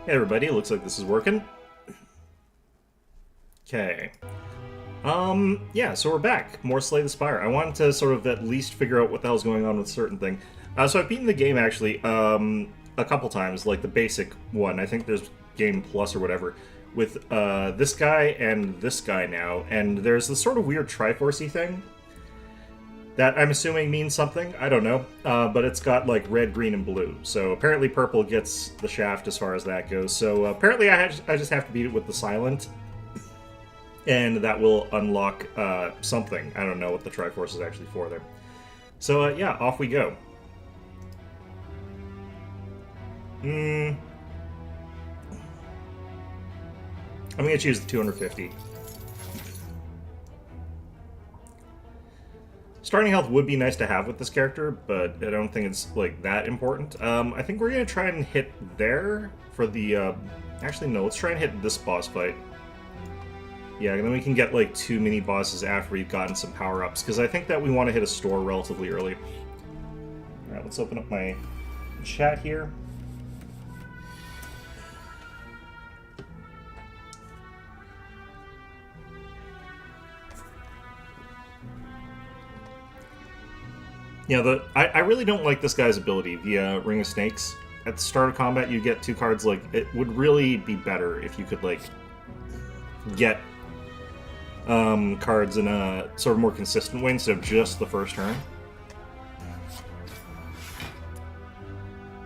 Hey everybody, looks like this is working. Okay. Yeah, so we're back. More Slay the Spire. I wanted to sort of at least figure out what the hell's going on with a certain thing. So I've beaten the game actually, a couple times, like the basic one. I think there's Game Plus or whatever, with this guy and this guy now, and there's this sort of weird Triforce-y thing that I'm assuming means something. I don't know. But it's got like red, green, and blue. So apparently purple gets the shaft as far as that goes. So apparently I just have to beat it with the silent. And that will unlock something. I don't know what the Triforce is actually for there. So yeah, off we go. I'm going to choose the 250. Starting health would be nice to have with this character, but I don't think it's like that important. I think we're going to try and hit there for the... Actually, no, let's try and hit this boss fight. Yeah, and then we can get like 2 mini bosses after we've gotten some power-ups, because I think that we want to hit a store relatively early. Alright, let's open up my chat here. Yeah, I really don't like this guy's ability, the Ring of Snakes. At the start of combat, you get 2 cards. Like, it would really be better if you could, like, get cards in a sort of more consistent way instead of just the first turn.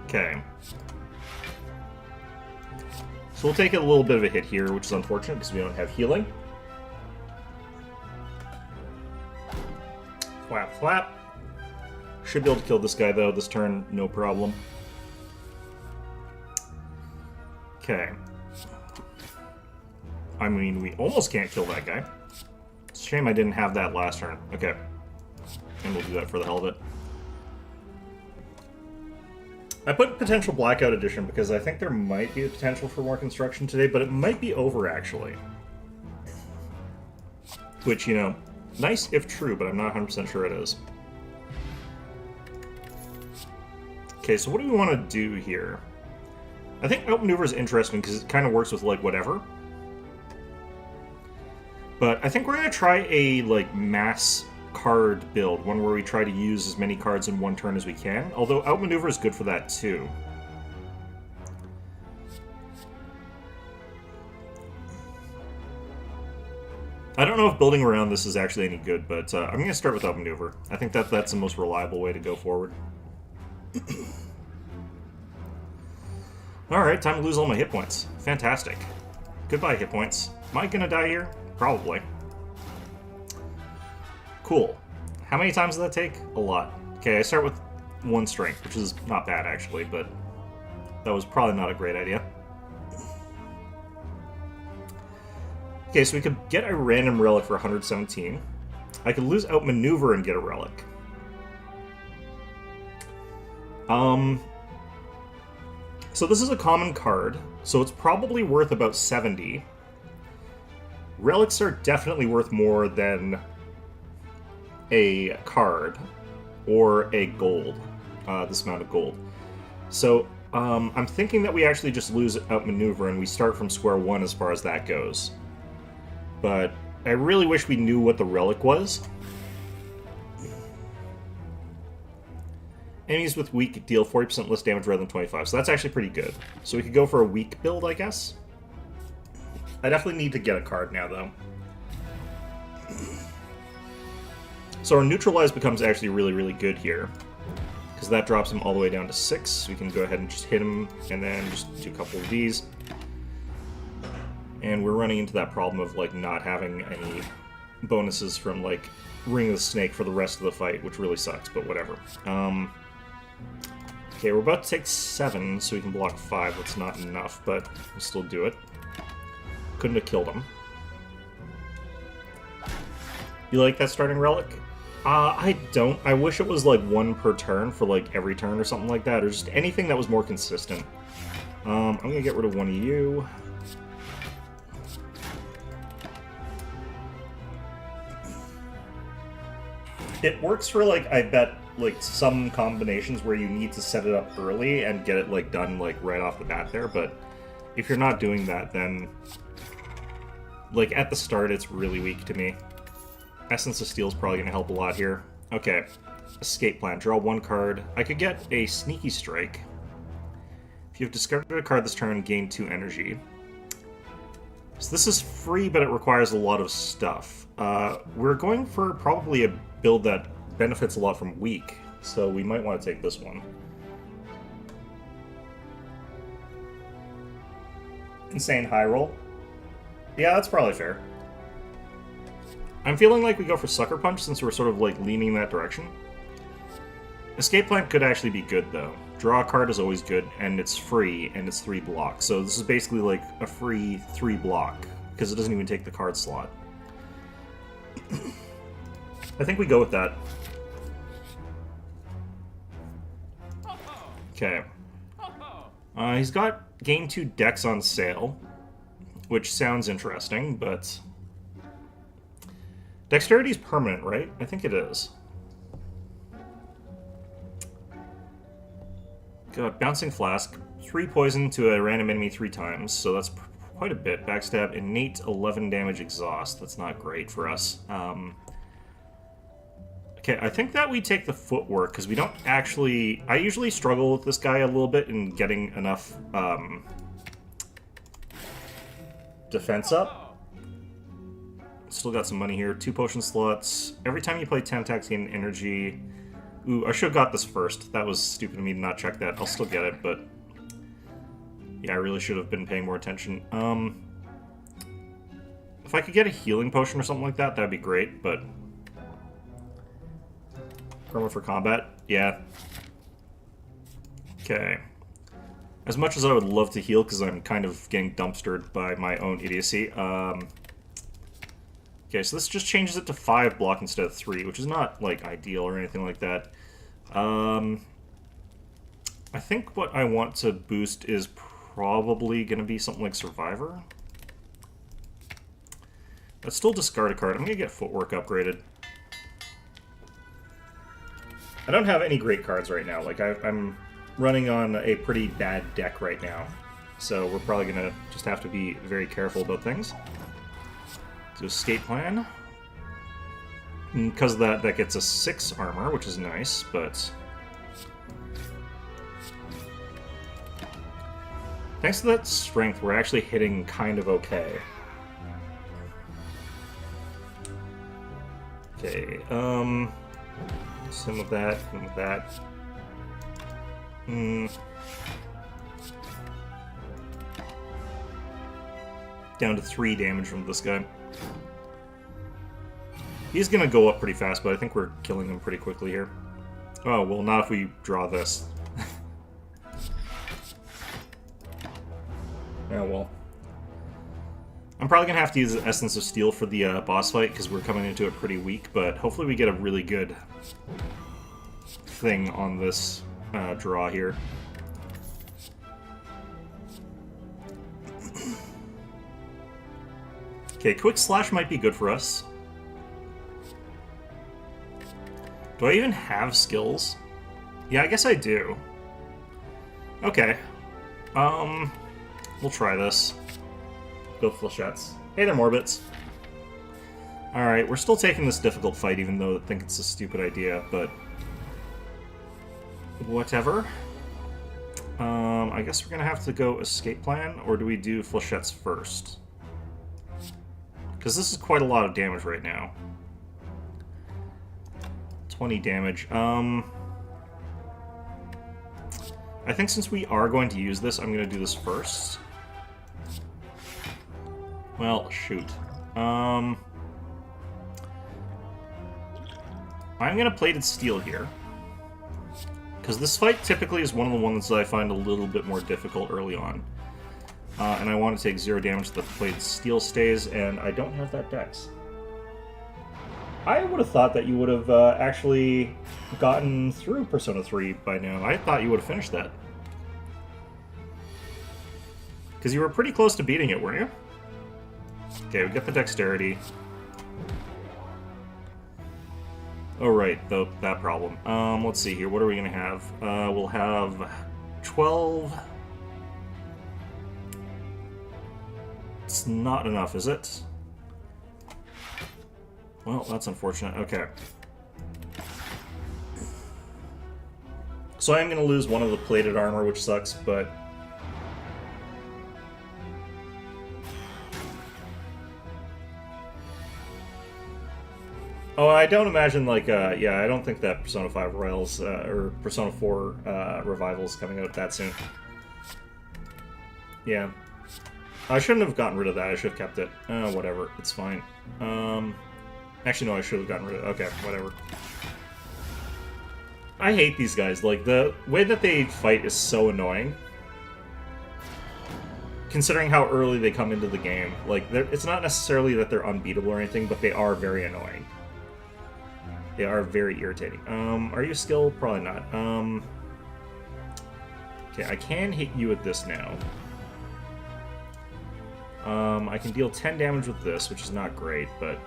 Okay. So we'll take a little bit of a hit here, which is unfortunate because we don't have healing. Flap, flap. Should be able to kill this guy, though, this turn, no problem. Okay. I mean, we almost can't kill that guy. It's a shame I didn't have that last turn. Okay. And we'll do that for the hell of it. I put potential Blackout Edition because I think there might be a potential for more construction today, but it might be over, actually. Which, you know, nice if true, but I'm not 100% sure it is. Okay, so what do we want to do here? I think Outmaneuver is interesting because it kind of works with, like, whatever. But I think we're going to try a, like, mass card build, one where we try to use as many cards in one turn as we can, although Outmaneuver is good for that, too. I don't know if building around this is actually any good, but I'm going to start with Outmaneuver. I think that's the most reliable way to go forward. Alright, time to lose all my hit points. Fantastic. Goodbye, hit points. Am I gonna die here? Probably. Cool. How many times does that take? A lot. Okay, I start with 1 strength, which is not bad, actually, but that was probably not a great idea. Okay, so we could get a random relic for 117. I could lose Outmaneuver and get a relic. So this is a common card, so it's probably worth about 70. Relics are definitely worth more than a card or a gold, this amount of gold. So I'm thinking that we actually just lose Outmaneuver and we start from square one as far as that goes. But I really wish we knew what the relic was. Enemies with weak deal 40% less damage rather than 25, so that's actually pretty good. So we could go for a weak build, I guess. I definitely need to get a card now, though. So our Neutralize becomes actually really, really good here, because that drops him all the way down to 6. So we can go ahead and just hit him, and then just do a couple of these. And we're running into that problem of, like, not having any bonuses from, like, Ring of the Snake for the rest of the fight, which really sucks, but whatever. Okay, we're about to take 7, so we can block 5. That's not enough, but we'll still do it. Couldn't have killed him. You like that starting relic? I don't. I wish it was, like, 1 per turn for, like, every turn or something like that, or just anything that was more consistent. I'm gonna get rid of one of you. It works for, like, I bet, like, some combinations where you need to set it up early and get it, like, done, like, right off the bat there, but if you're not doing that, then, like, at the start, it's really weak to me. Essence of Steel is probably going to help a lot here. Okay. Escape Plan. Draw 1 card. I could get a Sneaky Strike. If you've discarded a card this turn, gain 2 energy. So this is free, but it requires a lot of stuff. We're going for probably a build that benefits a lot from weak, so we might want to take this one. Insane high roll. Yeah, that's probably fair. I'm feeling like we go for Sucker Punch since we're sort of like leaning that direction. Escape Plan could actually be good though. Draw a card is always good, and it's free, and it's 3 blocks. So this is basically like a free 3 block, because it doesn't even take the card slot. I think we go with that. Okay. He's got gain 2 decks on sale, which sounds interesting, but... Dexterity is permanent, right? I think it is. Got Bouncing Flask, 3 poison to a random enemy 3 times, so that's quite a bit. Backstab, innate 11 damage exhaust. That's not great for us. Okay, I think that we take the footwork, because we don't actually... I usually struggle with this guy a little bit in getting enough defense up. Still got some money here. 2 potion slots. Every time you play 10 attacks, gain energy. Ooh, I should have got this first. That was stupid of me to not check that. I'll still get it, but... Yeah, I really should have been paying more attention. If I could get a healing potion or something like that, that'd be great, but... Perma for combat? Yeah. Okay. As much as I would love to heal, because I'm kind of getting dumpstered by my own idiocy, okay, so this just changes it to 5 block instead of 3, which is not, like, ideal or anything like that. I think what I want to boost is probably going to be something like Survivor. But still discard a card. I'm going to get Footwork upgraded. I don't have any great cards right now. Like, I'm running on a pretty bad deck right now. So we're probably going to just have to be very careful about things. So Escape Plan. Because of that, that gets us 6 armor, which is nice, but... Thanks to that strength, we're actually hitting kind of okay. Okay, some of that, some of that. Down to 3 damage from this guy. He's gonna go up pretty fast, but I think we're killing him pretty quickly here. Oh, well, not if we draw this. Oh, well. I'm probably gonna have to use the Essence of Steel for the boss fight, because we're coming into it pretty weak, but hopefully we get a really good thing on this draw here. Okay, Quick Slash might be good for us. Do I even have skills? Yeah, I guess I do. Okay. We'll try this. Go Flechettes. Hey there, Morbits. Alright, we're still taking this difficult fight, even though I think it's a stupid idea, but... Whatever. I guess we're gonna have to go Escape Plan, or do we do Flechettes first? Because this is quite a lot of damage right now. 20 damage. I think since we are going to use this, I'm going to do this first. Well, shoot. I'm going to Plated Steel here. Because this fight typically is one of the ones that I find a little bit more difficult early on. And I want to take 0 damage to the Plated Steel stays, and I don't have that dex. I would have thought that you would have actually gotten through Persona 3 by now. I thought you would have finished that. Because you were pretty close to beating it, weren't you? Okay, we got the dexterity. Oh, right, that problem. Let's see here. What are we going to have? We'll have 12... That's not enough, is it? Well, that's unfortunate. Okay. So I am going to lose one of the plated armor, which sucks, but... Oh, I don't imagine, like, yeah, I don't think that Persona 5 Royals, or Persona 4 Revival is coming out that soon. Yeah. I shouldn't have gotten rid of that, I should have kept it. Whatever, it's fine. Actually, no, I should have gotten rid of it. Okay, whatever. I hate these guys. Like, the way that they fight is so annoying. Considering how early they come into the game. Like, it's not necessarily that they're unbeatable or anything, but they are very annoying. They are very irritating. Are you skilled? Probably not. Okay, I can hit you with this now. I can deal 10 damage with this, which is not great, but...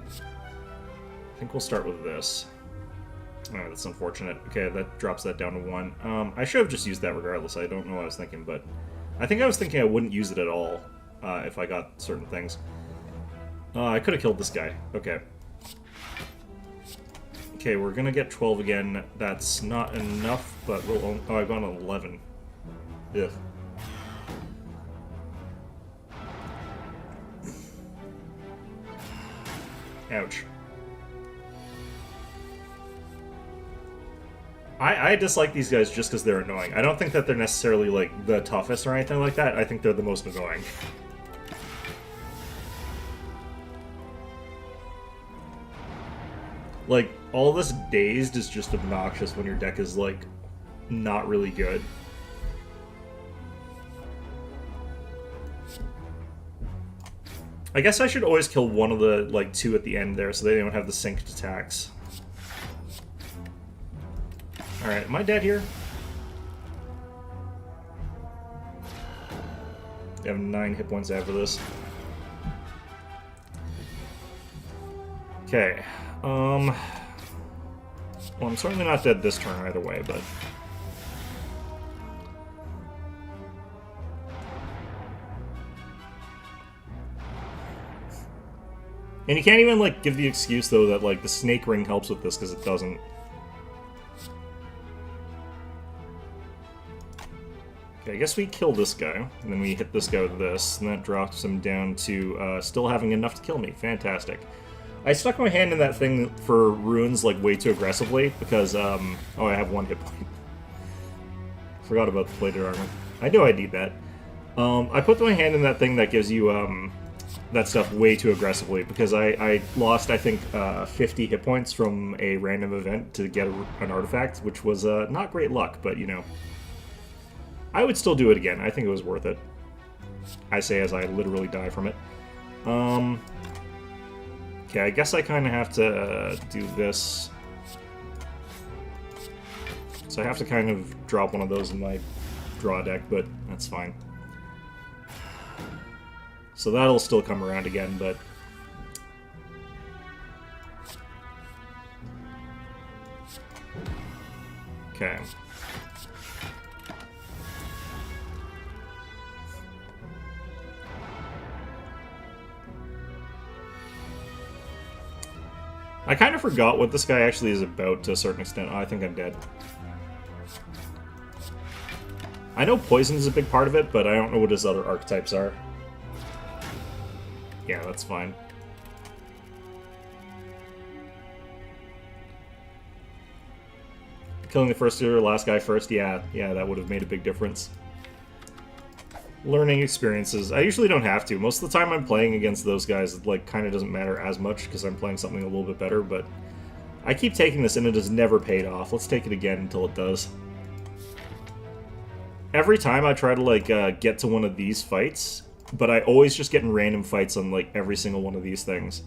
I think we'll start with this. Oh, that's unfortunate. Okay, that drops that down to 1. I should have just used that regardless. I don't know what I was thinking, but... I think I was thinking I wouldn't use it at all, if I got certain things. I could have killed this guy. Okay. Okay, we're gonna get 12 again. That's not enough, but we'll... Oh, I've gone to 11. Ugh. Ouch. I dislike these guys just because they're annoying. I don't think that they're necessarily, like, the toughest or anything like that. I think they're the most annoying. Like, all this dazed is just obnoxious when your deck is, like, not really good. I guess I should always kill one of the, like, 2 at the end there so they don't have the synced attacks. Alright, am I dead here? I have 9 hit points after this. Okay. Well, I'm certainly not dead this turn either way, but... And you can't even, like, give the excuse, though, that, like, the snake ring helps with this, because it doesn't. Okay, I guess we kill this guy, and then we hit this guy with this, and that drops him down to still having enough to kill me. Fantastic. I stuck my hand in that thing for runes, like, way too aggressively, because, oh, I have 1 hit point. Forgot about the plated armor. I knew I'd need that. I put my hand in that thing that gives you, that stuff way too aggressively, because I lost, I think, 50 hit points from a random event to get an artifact, which was not great luck, but, you know. I would still do it again. I think it was worth it. I say as I literally die from it. Okay, I guess I kind of have to do this. So I have to kind of drop one of those in my draw deck, but that's fine. So that'll still come around again, but... Okay. I kind of forgot what this guy actually is about to a certain extent. Oh, I think I'm dead. I know poison is a big part of it, but I don't know what his other archetypes are. Yeah, that's fine. Killing the first or last guy first, yeah, that would have made a big difference. Learning experiences. I usually don't have to. Most of the time I'm playing against those guys, it, like, kind of doesn't matter as much because I'm playing something a little bit better, but I keep taking this and it has never paid off. Let's take it again until it does. Every time I try to, like, get to one of these fights, but I always just get in random fights on, like, every single one of these things.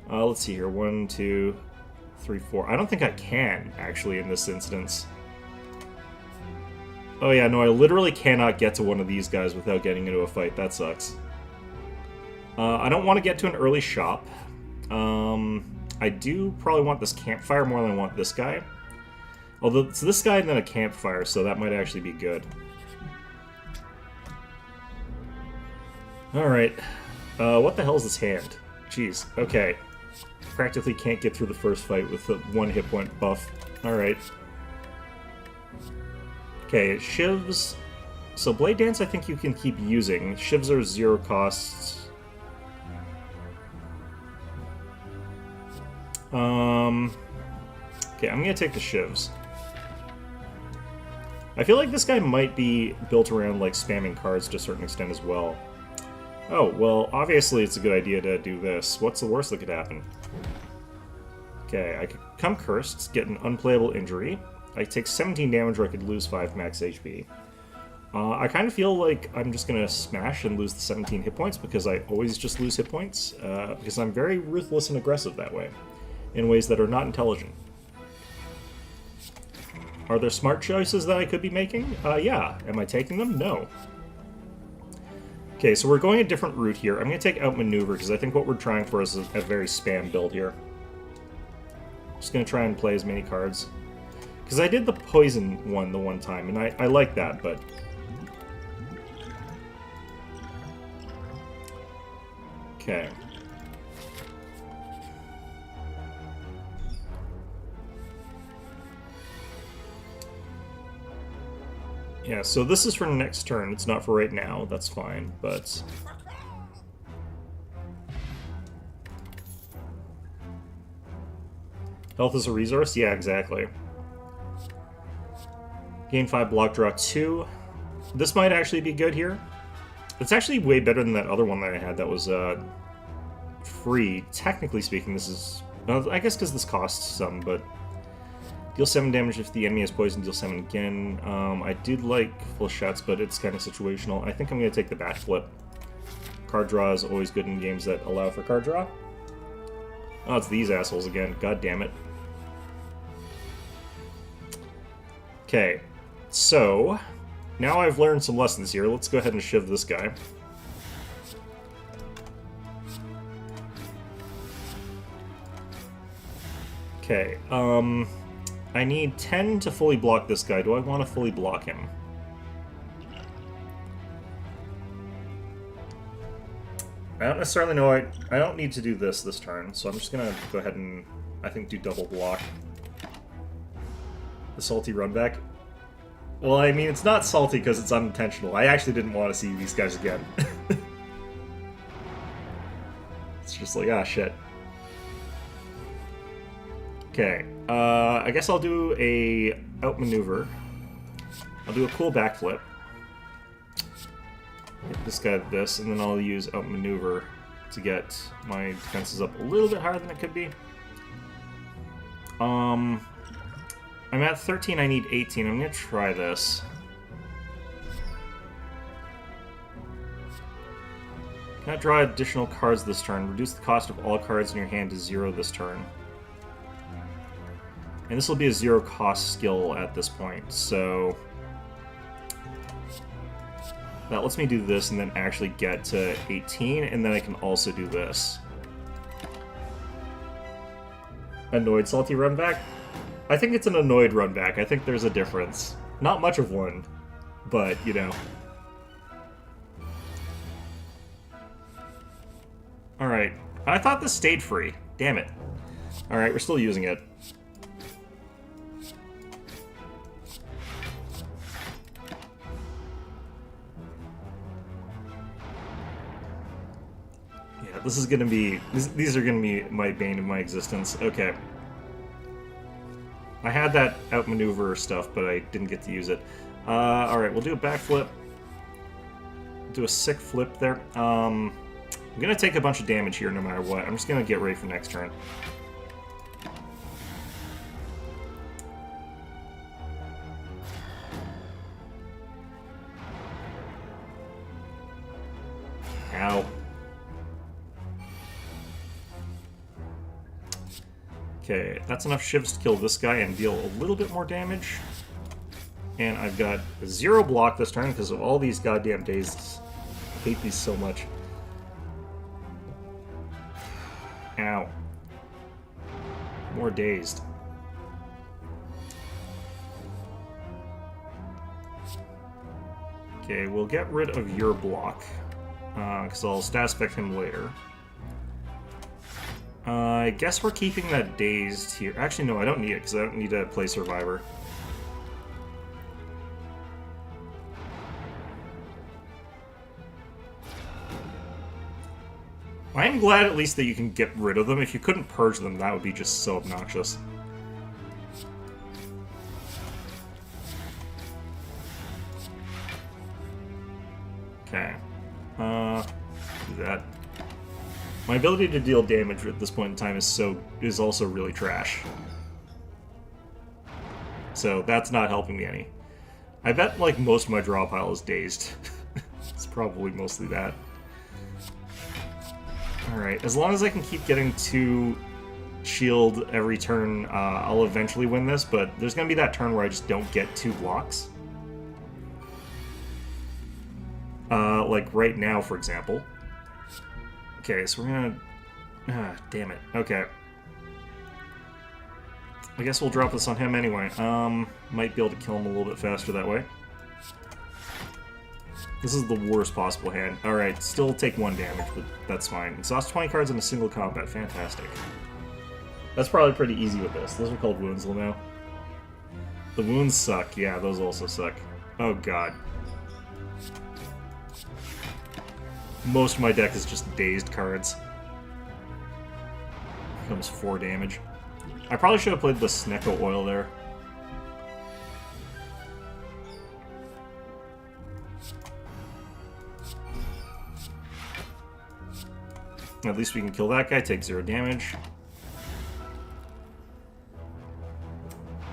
Let's see here. 1, 2, 3, 4. I don't think I can, actually, in this instance. Oh yeah, no, I literally cannot get to one of these guys without getting into a fight. That sucks. I don't want to get to an early shop. I do probably want this campfire more than I want this guy. Although, it's this guy and then a campfire, so that might actually be good. Alright. What the hell is this hand? Jeez. Okay. Practically can't get through the first fight with the 1 hit point buff. Alright. Okay, shivs. So Blade Dance I think you can keep using. Shivs are 0 costs. Okay, I'm gonna take the shivs. I feel like this guy might be built around, like, spamming cards to a certain extent as well. Oh, well, obviously it's a good idea to do this. What's the worst that could happen? Okay, I could come cursed, get an unplayable injury. I take 17 damage or I could lose 5 max HP. I kind of feel like I'm just gonna smash and lose the 17 hit points because I always just lose hit points, because I'm very ruthless and aggressive that way, in ways that are not intelligent. Are there smart choices that I could be making? Yeah. Am I taking them? No. Okay, so we're going a different route here. I'm going to take Outmaneuver because I think what we're trying for is a very spam build here. Just going to try and play as many cards. Because I did the poison one the one time, and I like that, but... Okay. Yeah, so this is for next turn. It's not for right now. That's fine, but... Health is a resource? Yeah, exactly. Gain 5, block, draw 2. This might actually be good here. It's actually way better than that other one that I had that was free. Technically speaking, this is... I guess because this costs some, but... Deal 7 damage if the enemy is poisoned, deal 7 again. I did like full shots, but it's kind of situational. I think I'm going to take the bat flip. Card draw is always good in games that allow for card draw. Oh, it's these assholes again. God damn it. Okay, so now I've learned some lessons here. Let's go ahead and shiv this guy. Okay, I need 10 to fully block this guy. Do I want to fully block him? I don't necessarily know. I don't need to do this turn, so I'm just going to go ahead and, I think, do double block. The salty run back. Well, I mean, it's not salty because it's unintentional. I actually didn't want to see these guys again. It's just like, ah, shit. Okay, I guess I'll do a outmaneuver. I'll do a cool backflip. Hit this guy with this, and then I'll use outmaneuver to get my defenses up a little bit higher than it could be. I'm at 13, I need 18. I'm gonna try this. Can I draw additional cards this turn? Reduce the cost of all cards in your hand to 0 this turn. And this will be a 0 cost skill at this point, so... That lets me do this and then actually get to 18, and then I can also do this. Annoyed salty run back? I think it's an annoyed run back. I think there's a difference. Not much of one, but, you know. Alright. I thought this stayed free. Damn it. Alright, we're still using it. Yeah, this is gonna be... These are gonna be my bane of my existence. Okay. I had that outmaneuver stuff, but I didn't get to use it. Alright, we'll do a backflip. Do a sick flip there. I'm gonna take a bunch of damage here no matter what. I'm just gonna get ready for next turn. Ow. Okay, that's enough shivs to kill this guy and deal a little bit more damage. And I've got 0 block this turn because of all these goddamn dazed. I hate these so much. Ow. More dazed. Okay, we'll get rid of your block. because I'll stat spec him later. I guess we're keeping that dazed here. Actually, no, I don't need it, because I don't need to play Survivor. I'm glad at least that you can get rid of them. If you couldn't purge them, that would be just so obnoxious. Okay. Do that. My ability to deal damage at this point in time is also really trash. So that's not helping me any. I bet like most of my draw pile is dazed. It's probably mostly that. Alright, as long as I can keep getting 2 shield every turn, I'll eventually win this, but there's going to be that turn where I just don't get 2 blocks. Like right now, for example. Okay, so we're gonna... damn it. Okay. I guess we'll drop this on him anyway. Might be able to kill him a little bit faster that way. This is the worst possible hand. Alright, still take 1 damage, but that's fine. Exhaust 20 cards in a single combat. Fantastic. That's probably pretty easy with this. Those are called wounds now. The wounds suck. Yeah, those also suck. Oh god. Most of my deck is just dazed cards. Becomes 4 damage. I probably should have played the Snecko Oil there. At least we can kill that guy, take 0 damage.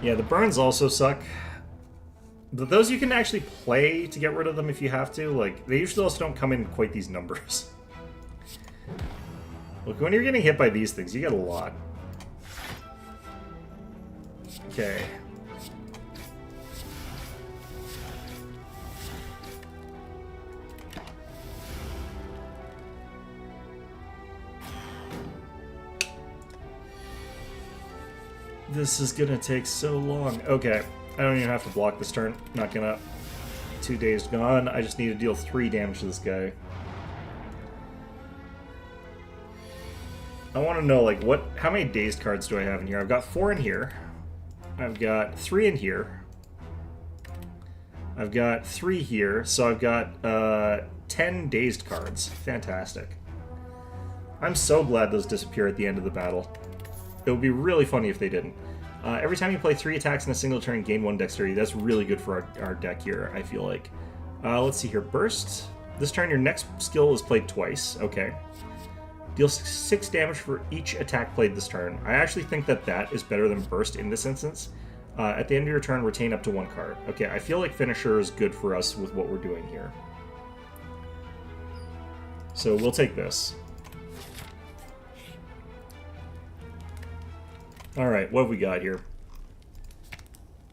Yeah, the burns also suck. But those you can actually play to get rid of them if you have to. Like, they usually also don't come in quite these numbers. Look, when you're getting hit by these things, you get a lot. Okay. This is gonna take so long. Okay. I don't even have to block this turn. Not gonna. 2 days gone. I just need to deal 3 damage to this guy. I want to know, like, how many dazed cards do I have in here? I've got 4 in here. I've got 3 in here. I've got 3 here. So I've got 10 dazed cards. Fantastic. I'm so glad those disappear at the end of the battle. It would be really funny if they didn't. Every time you play 3 attacks in a single turn, gain 1 dexterity. That's really good for our deck here, I feel like. Let's see here. Burst. This turn, your next skill is played twice. Okay. Deal 6 damage for each attack played this turn. I actually think that is better than Burst in this instance. At the end of your turn, retain up to 1 card. Okay, I feel like Finisher is good for us with what we're doing here. So we'll take this. Alright, what have we got here?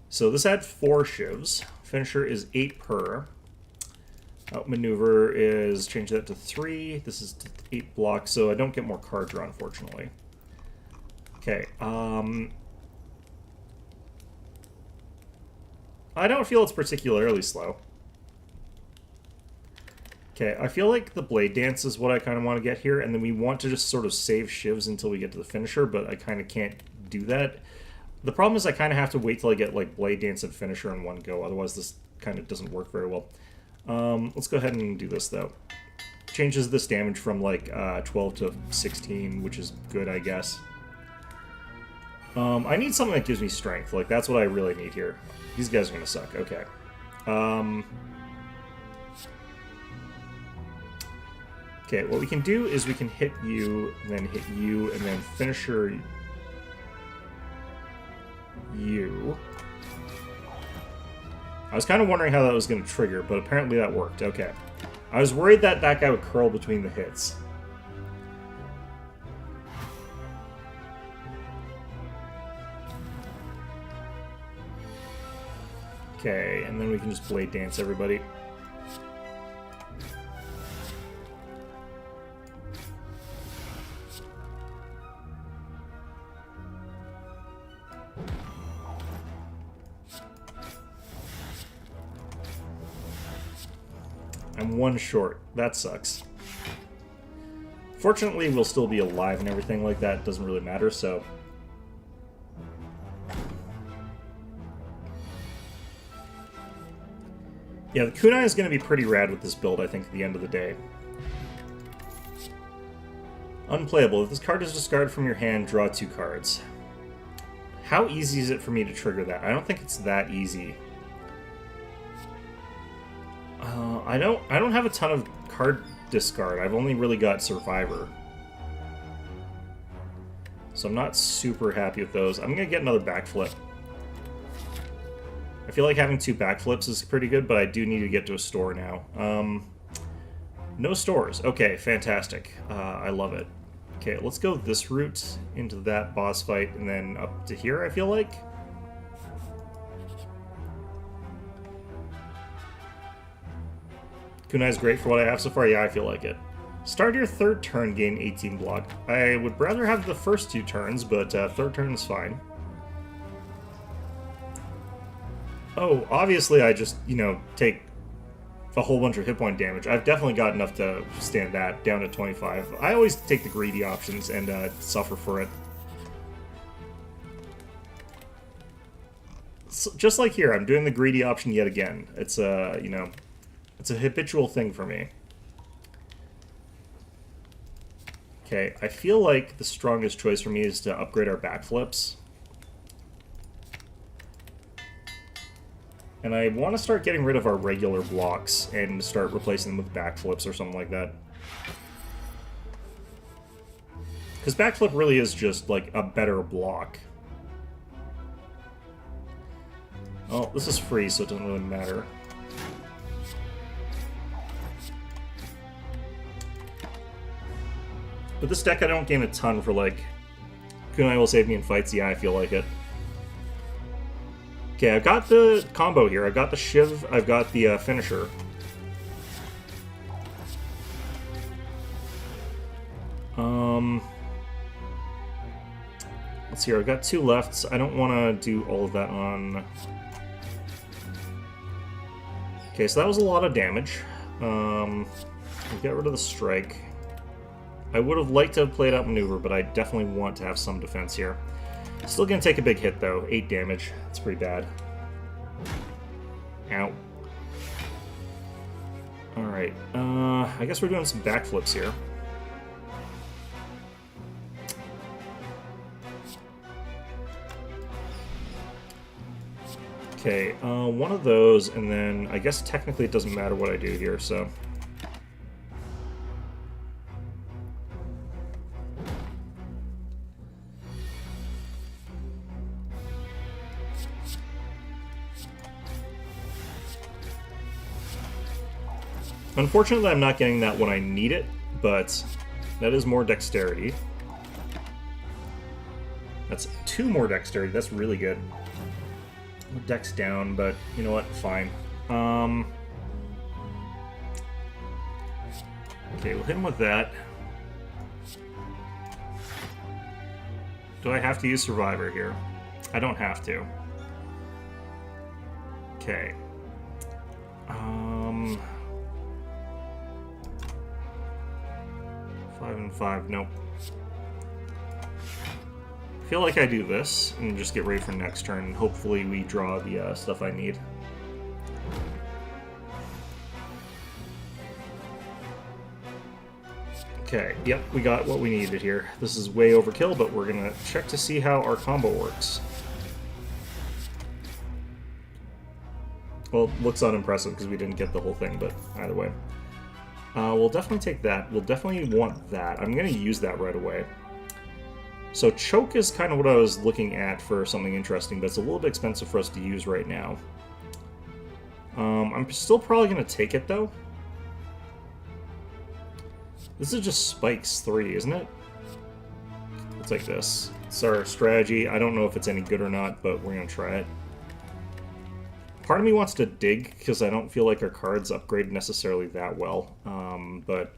So this had 4 shivs. Finisher is 8 per. Outmaneuver is, change that to 3. This is 8 blocks, so I don't get more card draw, unfortunately. Okay, I don't feel it's particularly slow. Okay, I feel like the Blade Dance is what I kind of want to get here, and then we want to just sort of save shivs until we get to the Finisher, but I kind of can't do that. The problem is I kind of have to wait till I get like Blade Dance and Finisher in one go, otherwise this kind of doesn't work very well. Let's go ahead and do this though. Changes this damage from like 12 to 16, which is good, I guess. I need something that gives me strength. Like, that's what I really need here. These guys are gonna suck. Okay. Okay, what we can do is we can hit you, and then hit you, and then Finisher you. I was kind of wondering how that was going to trigger, but apparently that worked. Okay. I was worried that that guy would curl between the hits. Okay, and then we can just Blade Dance everybody. I'm 1 short. That sucks. Fortunately, we'll still be alive and everything like that. It doesn't really matter, so... Yeah, the kunai is going to be pretty rad with this build, I think, at the end of the day. Unplayable. If this card is discarded from your hand, draw 2 cards. How easy is it for me to trigger that? I don't think it's that easy. I don't have a ton of card discard. I've only really got Survivor. So I'm not super happy with those. I'm going to get another backflip. I feel like having 2 backflips is pretty good, but I do need to get to a store now. No stores. Okay, fantastic. I love it. Okay, let's go this route into that boss fight and then up to here, I feel like. Kunai is great for what I have so far. Yeah, I feel like it. Start your 3rd turn, gain 18 block. I would rather have the first 2 turns, but 3rd turn is fine. Oh, obviously I just, you know, take a whole bunch of hit point damage. I've definitely got enough to stand that down to 25. I always take the greedy options and suffer for it. So, just like here, I'm doing the greedy option yet again. It's you know, it's a habitual thing for me. Okay, I feel like the strongest choice for me is to upgrade our backflips. And I want to start getting rid of our regular blocks and start replacing them with backflips or something like that. Because backflip really is just, like, a better block. Oh, this is free, so it doesn't really matter. But this deck I don't gain a ton for, like, kunai will save me in fights. Yeah, I feel like it. Okay, I've got the combo here. I've got the Shiv, I've got the finisher. Let's see here, I've got 2 left. I don't want to do all of that on... Okay, so that was a lot of damage. We'll get rid of the strike. I would have liked to have played out maneuver, but I definitely want to have some defense here. Still gonna take a big hit, though. 8 damage. That's pretty bad. Ow. Alright. I guess we're doing some backflips here. Okay, one of those, and then I guess technically it doesn't matter what I do here, so... Unfortunately, I'm not getting that when I need it, but that is more dexterity. That's 2 more dexterity. That's really good. Dex down, but you know what? Fine. Okay, we'll hit him with that. Do I have to use Survivor here? I don't have to. Okay. 5 and 5, nope. I feel like I do this and just get ready for next turn. Hopefully we draw the stuff I need. Okay, yep, we got what we needed here. This is way overkill, but we're gonna check to see how our combo works. Well, looks unimpressive because we didn't get the whole thing, but either way. We'll definitely take that. We'll definitely want that. I'm going to use that right away. So choke is kind of what I was looking at for something interesting, but it's a little bit expensive for us to use right now. I'm still probably going to take it, though. This is just Spikes 3, isn't it? We'll take this. It's our strategy. I don't know if it's any good or not, but we're going to try it. Part of me wants to dig, because I don't feel like our cards upgrade necessarily that well. But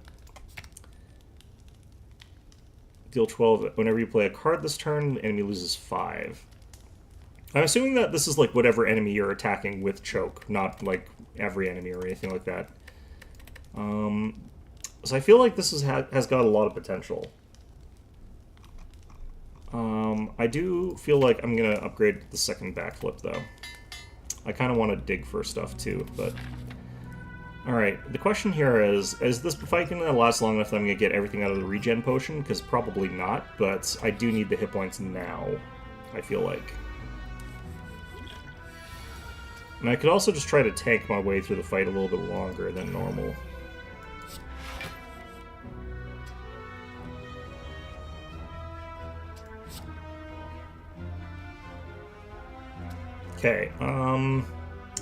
deal 12. Whenever you play a card this turn, the enemy loses 5. I'm assuming that this is like whatever enemy you're attacking with choke, not like every enemy or anything like that. So I feel like this has got a lot of potential. I do feel like I'm going to upgrade the second backflip, though. I kind of want to dig for stuff, too, but... Alright, the question here is this fight going to last long enough that I'm going to get everything out of the regen potion? Because probably not, but I do need the hit points now, I feel like. And I could also just try to tank my way through the fight a little bit longer than normal. Okay, how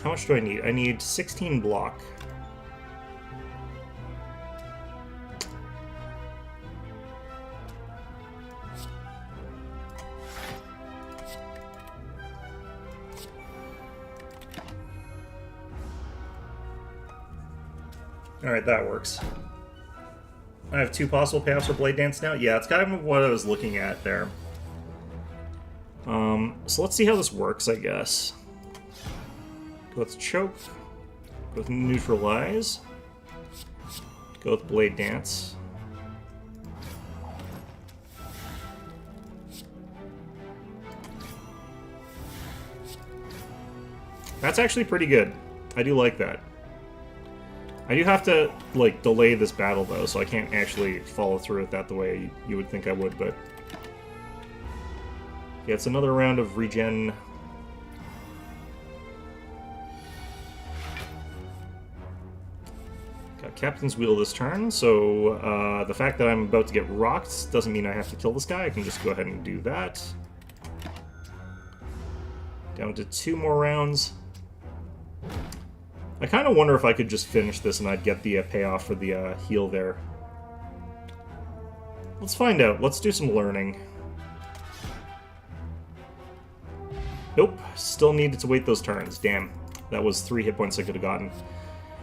much do I need? I need 16 block. Alright, that works. I have 2 possible payoffs for Blade Dance now? Yeah, it's kind of what I was looking at there. So let's see how this works, I guess. Go with Choke. Go with Neutralize. Go with Blade Dance. That's actually pretty good. I do like that. I do have to, like, delay this battle, though, so I can't actually follow through with that the way you would think I would, but... Yeah, it's another round of regen. Got Captain's Wheel this turn, so the fact that I'm about to get rocked doesn't mean I have to kill this guy. I can just go ahead and do that. Down to 2 more rounds. I kind of wonder if I could just finish this and I'd get the payoff for the heal there. Let's find out. Let's do some learning. Nope. Still needed to wait those turns. Damn. That was 3 hit points I could have gotten.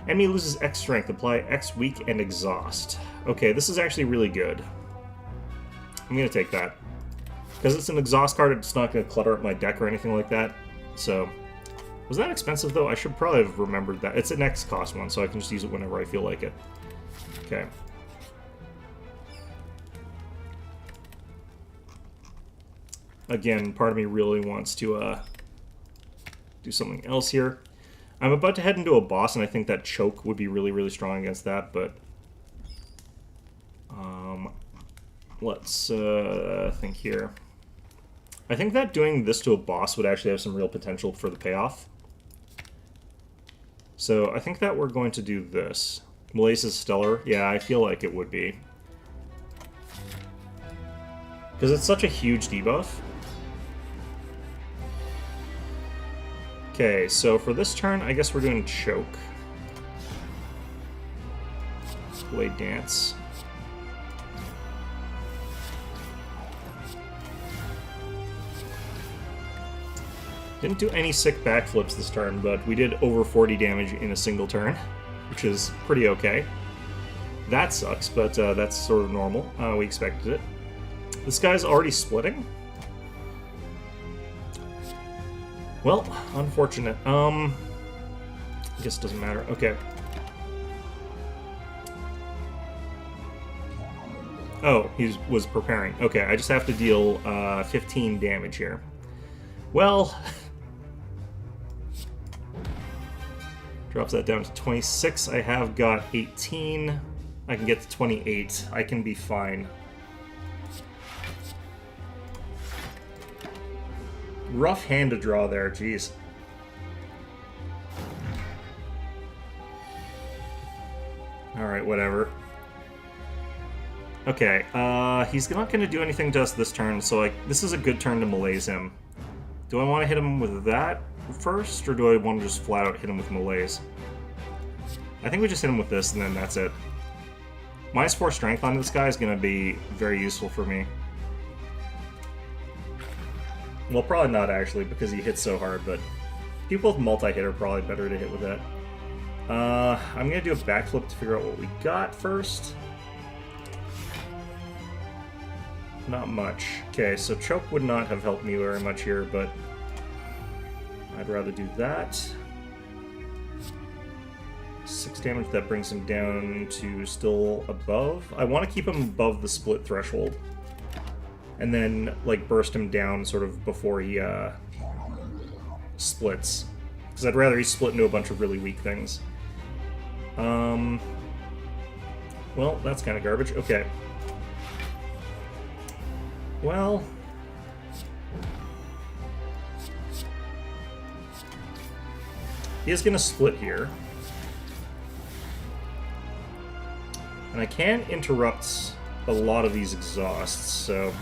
Enemy loses X strength. Apply X weak and exhaust. Okay, this is actually really good. I'm going to take that. Because it's an exhaust card, it's not going to clutter up my deck or anything like that. So... Was that expensive, though? I should probably have remembered that. It's an X cost one, so I can just use it whenever I feel like it. Okay. Again, part of me really wants to do something else here. I'm about to head into a boss, and I think that Choke would be really, really strong against that, but... let's think here. I think that doing this to a boss would actually have some real potential for the payoff. So I think that we're going to do this. Malaise is stellar. Yeah, I feel like it would be. Because it's such a huge debuff. Okay, so for this turn, I guess we're doing Choke. Blade Dance. Didn't do any sick backflips this turn, but we did over 40 damage in a single turn, which is pretty okay. That sucks, but that's sort of normal. We expected it. This guy's already splitting? Well, unfortunate. I guess it doesn't matter. Okay. Oh, he was preparing. Okay, I just have to deal 15 damage here. Well... Drops that down to 26. I have got 18. I can get to 28. I can be fine. Rough hand to draw there, jeez. Alright, whatever. Okay, he's not going to do anything to us this turn, so this is a good turn to malaise him. Do I want to hit him with that first, or do I want to just flat out hit him with malaise? I think we just hit him with this, and then that's it. -4 strength on this guy is going to be very useful for me. Well, probably not actually, because he hits so hard, but people with multi-hit are probably better to hit with that. I'm going to do a backflip to figure out what we got first. Not much. Okay, so Choke would not have helped me very much here, but I'd rather do that. 6 damage, that brings him down to still above. I want to keep him above the split threshold. And then, like, burst him down sort of before he splits. Because I'd rather he split into a bunch of really weak things. Well, that's kind of garbage. Okay. Well... he is going to split here. And I can interrupt a lot of these exhausts, so...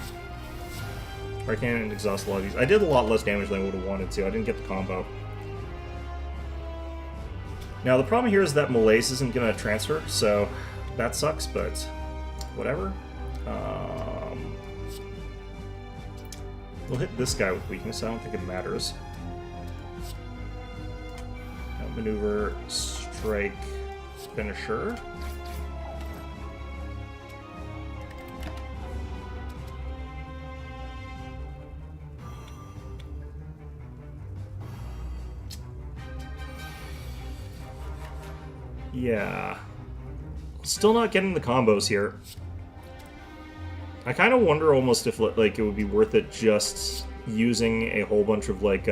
or I can exhaust a lot of these. I did a lot less damage than I would have wanted to. I didn't get the combo. Now, the problem here is that Malaise isn't going to transfer, so that sucks, but whatever. We'll hit this guy with weakness. I don't think it matters. Maneuver, strike, finisher. Yeah. Still not getting the combos here. I kind of wonder almost if, like, it would be worth it just using a whole bunch of, like,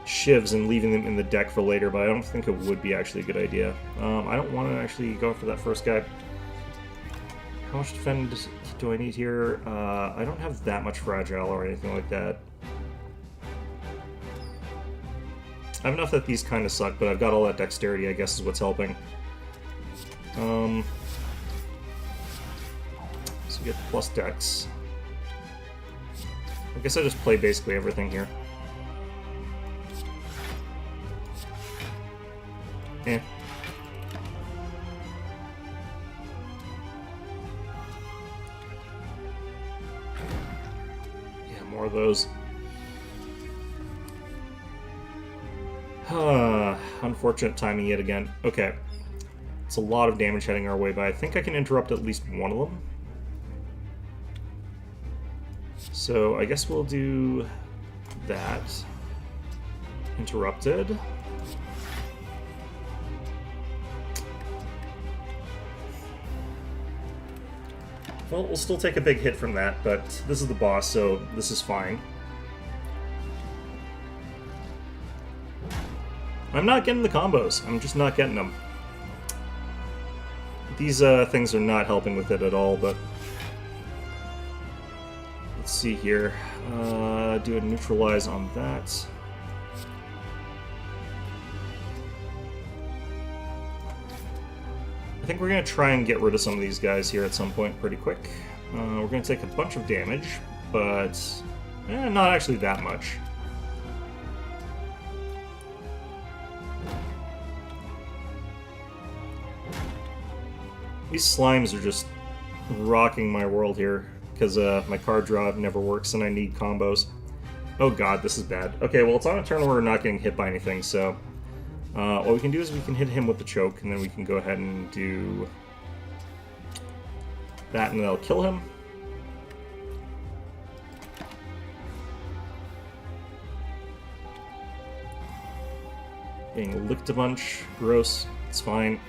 shivs and leaving them in the deck for later, but I don't think it would be actually a good idea. I don't want to actually go for that first guy. How much defend do I need here? I don't have that much fragile or anything like that. I have enough that these kind of suck, but I've got all that dexterity, I guess, is what's helping. So we get plus dex. I guess I just play basically everything here. Eh. Yeah, more of those. Unfortunate timing yet again. Okay. It's a lot of damage heading our way, but I think I can interrupt at least one of them. So I guess we'll do that. Interrupted. Well, we'll still take a big hit from that, but this is the boss, so this is fine. I'm not getting the combos. I'm just not getting them. These things are not helping with it at all, but... let's see here. Do a neutralize on that. I think we're going to try and get rid of some of these guys here at some point pretty quick. We're going to take a bunch of damage, but not actually that much. These slimes are just rocking my world here, because my card draw never works and I need combos. Oh god, this is bad. Okay, well, it's on a turn where we're not getting hit by anything, so... what we can do is we can hit him with the choke, and then we can go ahead and do that, and that'll kill him. Getting licked a bunch. Gross. It's fine.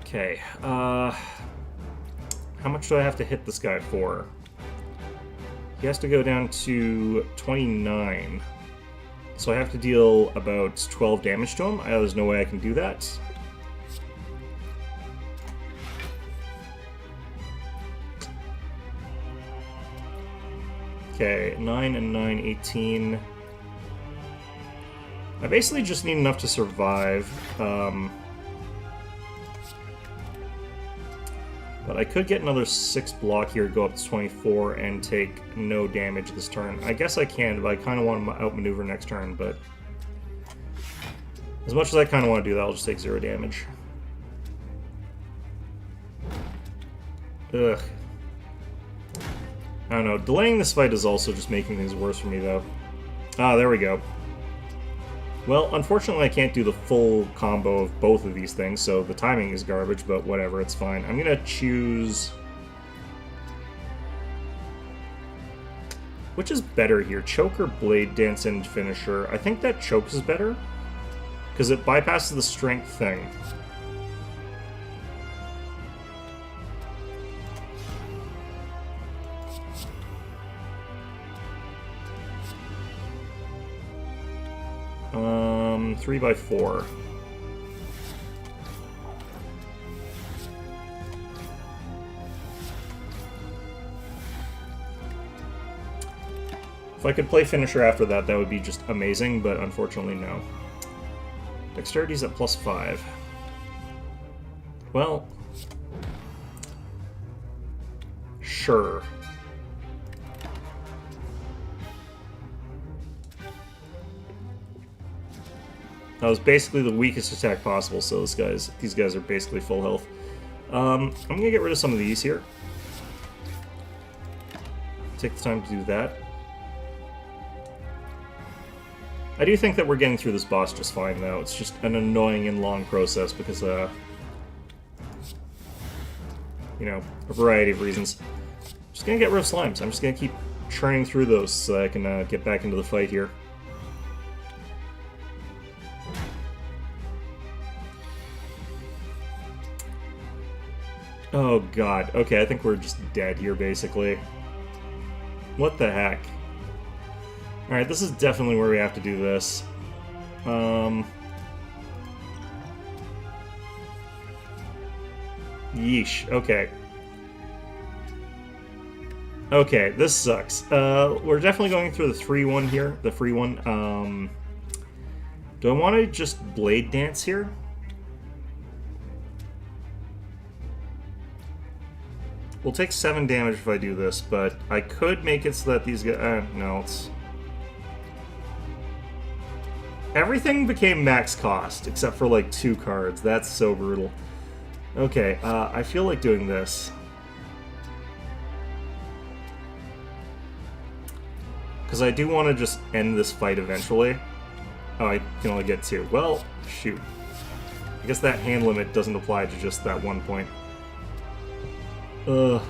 Okay. How much do I have to hit this guy for? He has to go down to 29. So I have to deal about 12 damage to him. There's no way I can do that. Okay, 9 and 9, 18. I basically just need enough to survive. But I could get another 6 block here, go up to 24, and take no damage this turn. I guess I can, but I kind of want to outmaneuver next turn, but... as much as I kind of want to do that, I'll just take 0 damage. Ugh. I don't know, delaying this fight is also just making things worse for me, though. Ah, there we go. Well, unfortunately I can't do the full combo of both of these things, so the timing is garbage, but whatever, it's fine. I'm gonna choose... Which is better here, choke or blade dance and finisher? I think that choke is better, because it bypasses the strength thing. Three by 4. If I could play finisher after that, that would be just amazing, but unfortunately, no. Dexterity's at +5. Well, sure. That was basically the weakest attack possible, so these guys are basically full health. I'm gonna get rid of some of these here. Take the time to do that. I do think that we're getting through this boss just fine, though. It's just an annoying and long process because, you know, a variety of reasons. Just gonna get rid of slimes. I'm just gonna keep churning through those so I can get back into the fight here. Oh god. Okay, I think we're just dead here, basically. What the heck? Alright, this is definitely where we have to do this. Yeesh. Okay. Okay, this sucks. We're definitely going through the 3-1 here. The free one. Do I want to just blade dance here? We'll take 7 damage if I do this, but I could make it so that these guys... no, it's... Everything became max cost, except for, like, 2 cards. That's so brutal. Okay, I feel like doing this. Because I do want to just end this fight eventually. Oh, I can only get 2. Well, shoot. I guess that hand limit doesn't apply to just that one point. Ugh.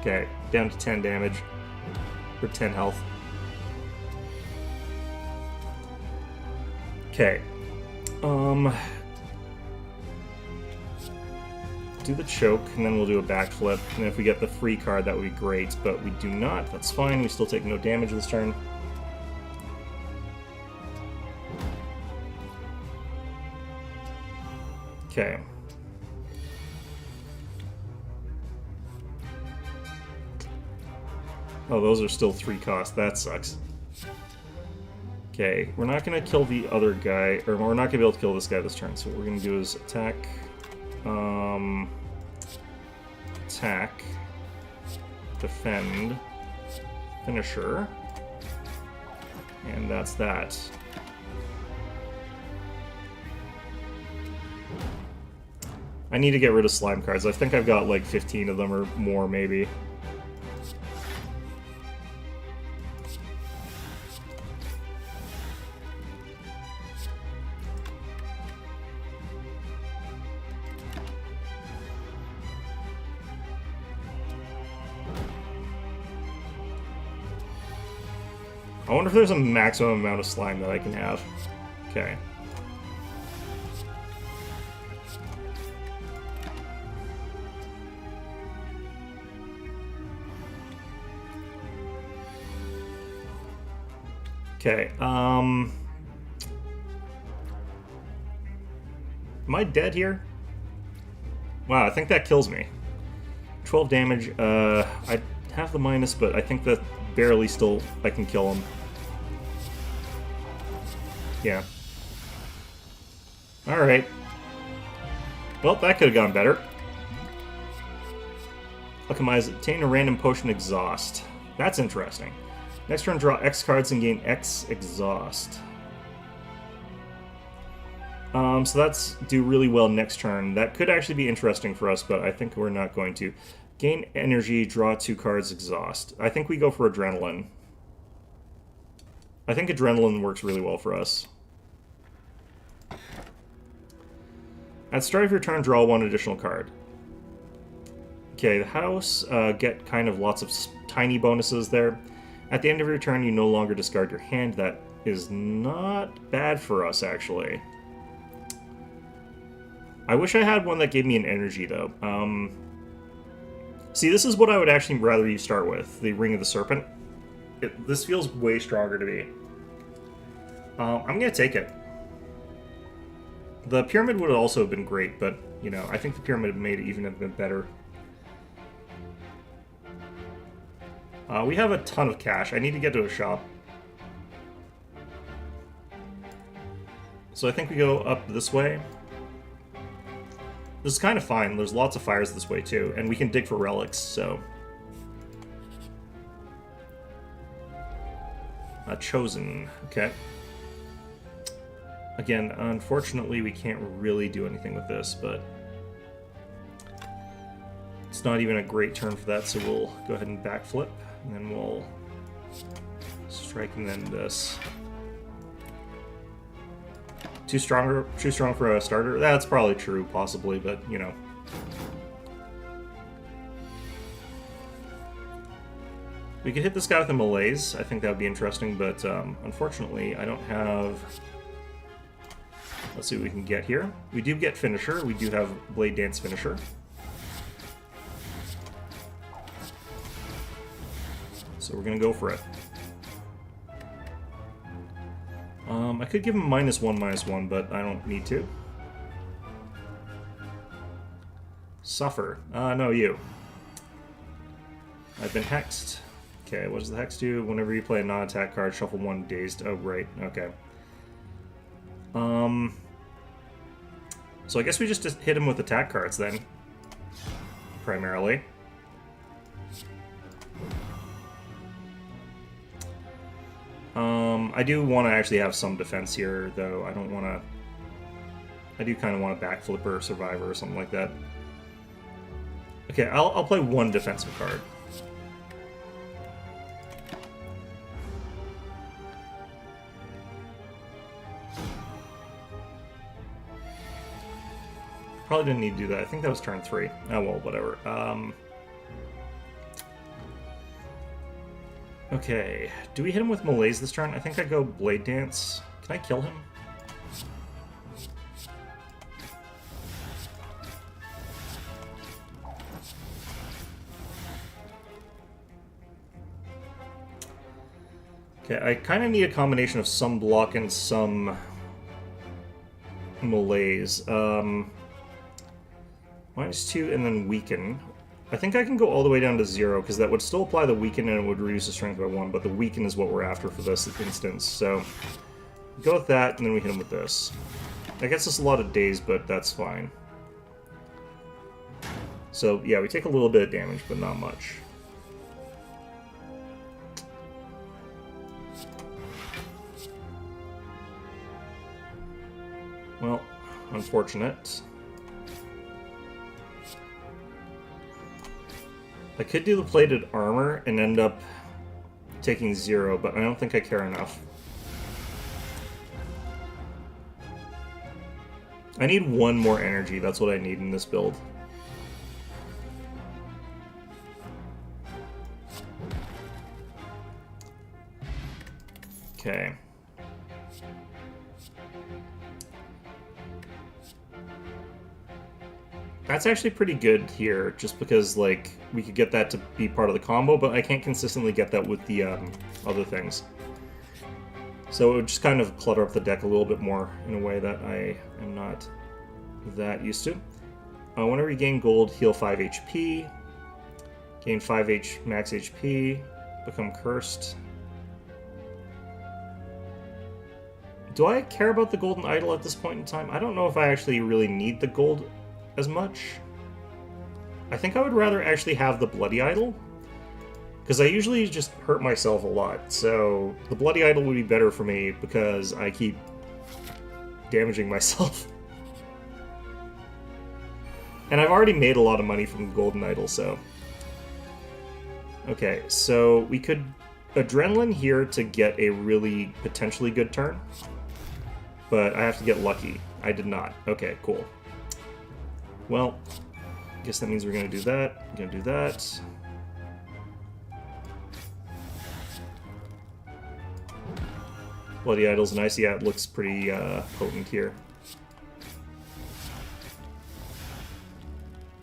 Okay, down to 10 damage. For 10 health. Okay. Do the choke, and then we'll do a backflip. And if we get the free card, that would be great. But we do not. That's fine. We still take no damage this turn. Okay. Oh, those are still 3 cost. That sucks. Okay, we're not going to kill the other guy, or we're not going to be able to kill this guy this turn, so what we're going to do is attack, attack, defend, finisher, and that's that. I need to get rid of slime cards. I think I've got like 15 of them or more, maybe. I wonder if there's a maximum amount of slime that I can have. Okay. Okay, am I dead here? Wow, I think that kills me. 12 damage, I have the minus, but I think that barely still I can kill him. Yeah. Alright. Well, that could have gone better. Alchemize, obtain a random potion exhaust. That's interesting. Next turn, draw X cards and gain X exhaust. So that's do really well next turn. That could actually be interesting for us, but I think we're not going to. Gain energy, draw 2 cards, exhaust. I think we go for adrenaline. I think adrenaline works really well for us. At the start of your turn, draw 1 additional card. Okay, the house, get kind of lots of tiny bonuses there. At the end of your turn, you no longer discard your hand. That is not bad for us, actually. I wish I had one that gave me an energy, though. See, this is what I would actually rather you start with, the Ring of the Serpent. This feels way stronger to me. I'm going to take it. The Pyramid would also have been great, but, you know, I think the Pyramid made it even a bit better. We have a ton of cash. I need to get to a shop. So I think we go up this way. This is kind of fine. There's lots of fires this way, too. And we can dig for relics, so... Chosen. Okay. Again, unfortunately, we can't really do anything with this, but... It's not even a great turn for that, so we'll go ahead and backflip. And then we'll... Strike and then this. Too strong for a starter? That's probably true, possibly, but, you know. We could hit this guy with a malaise. I think that would be interesting, but unfortunately, I don't have... Let's see what we can get here. We do get Finisher. We do have Blade Dance Finisher. So we're going to go for it. I could give him -1/-1, but I don't need to. Suffer. No, you. I've been hexed. Okay, what does the hex do? Whenever you play a non-attack card, shuffle one dazed. Oh, right. Okay. So I guess we just hit him with attack cards then. Primarily. I do want to actually have some defense here, though. I don't want to... I do kind of want a backflipper, survivor, or something like that. Okay, I'll play one defensive card. Probably didn't need to do that. I think that was turn 3. Oh, well, whatever. Okay, do we hit him with Malaise this turn? I think I go Blade Dance. Can I kill him? Okay, I kind of need a combination of some block and some Malaise. -2 and then Weaken. I think I can go all the way down to 0, because that would still apply the Weaken and it would reduce the strength by 1, but the Weaken is what we're after for this instance, so... Go with that, and then we hit him with this. I guess it's a lot of days, but that's fine. So, yeah, we take a little bit of damage, but not much. Well, unfortunate. I could do the plated armor and end up taking 0, but I don't think I care enough. I need 1 more energy, that's what I need in this build. Okay. That's actually pretty good here, just because, like, we could get that to be part of the combo, but I can't consistently get that with the other things. So it would just kind of clutter up the deck a little bit more in a way that I am not that used to. Whenever you gain gold, heal 5 HP, gain 5 max HP, become cursed. Do I care about the golden idol at this point in time? I don't know if I actually really need the gold as much. I think I would rather actually have the bloody idol, because I usually just hurt myself a lot, so the bloody idol would be better for me because I keep damaging myself. And I've already made a lot of money from the golden idol, so... Okay, so we could adrenaline here to get a really potentially good turn, but I have to get lucky. I did not. Okay, cool. Well, I guess that means we're going to do that. We're going to do that. Bloody Idol's nice. Yeah, it looks pretty potent here.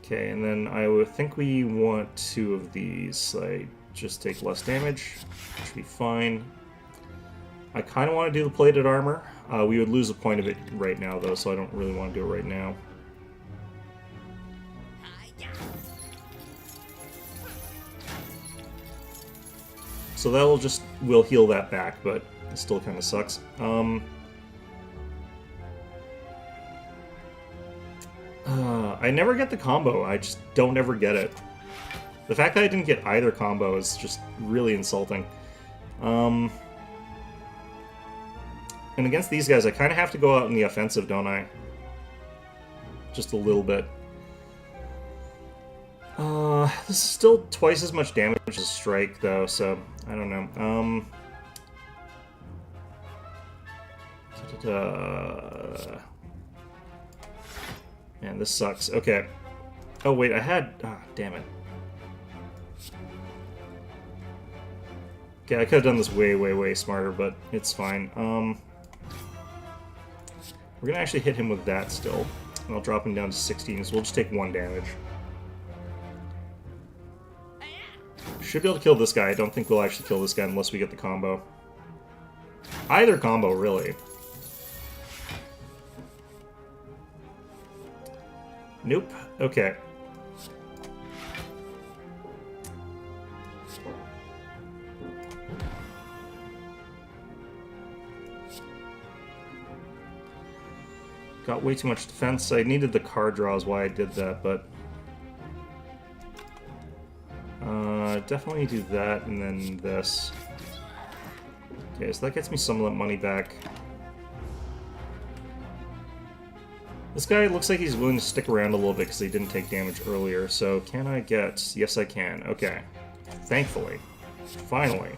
Okay, and then I would think we want 2 of these. So I just take less damage. Should be fine. I kind of want to do the plated armor. We would lose a point of it right now, though, so I don't really want to do it right now. So that'll just, we'll heal that back, but it still kind of sucks. I never get the combo. I just don't ever get it. The fact that I didn't get either combo is just really insulting. And against these guys, I kind of have to go out in the offensive, don't I? Just a little bit. This is still twice as much damage as Strike, though, so I don't know. Man, this sucks. Okay. Oh, wait, I had... Ah, damn it. Okay, I could have done this way, way, way smarter, but it's fine. We're gonna actually hit him with that still. And I'll drop him down to 16, so we'll just take 1 damage. Should be able to kill this guy. I don't think we'll actually kill this guy unless we get the combo. Either combo, really. Nope. Okay. Got way too much defense. I needed the card draw is why I did that, but... definitely do that, and then this. Okay, so that gets me some of that money back. This guy looks like he's willing to stick around a little bit because he didn't take damage earlier, so can I get... Yes, I can. Okay. Thankfully. Finally.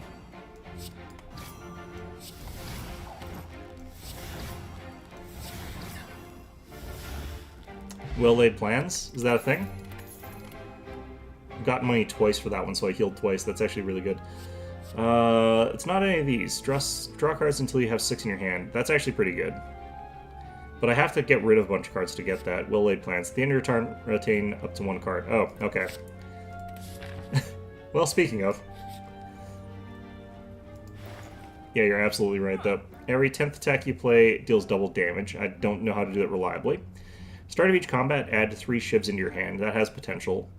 Well-laid plans? Is that a thing? Got money twice for that one, so I healed twice. That's actually really good. It's not any of these. Draw cards until you have 6 in your hand. That's actually pretty good. But I have to get rid of a bunch of cards to get that. Well-laid plans. At the end of your turn, retain up to 1 card. Oh, okay. Well, speaking of. Yeah, you're absolutely right, though. Every 10th attack you play deals double damage. I don't know how to do it reliably. Start of each combat, add 3 shivs into your hand. That has potential.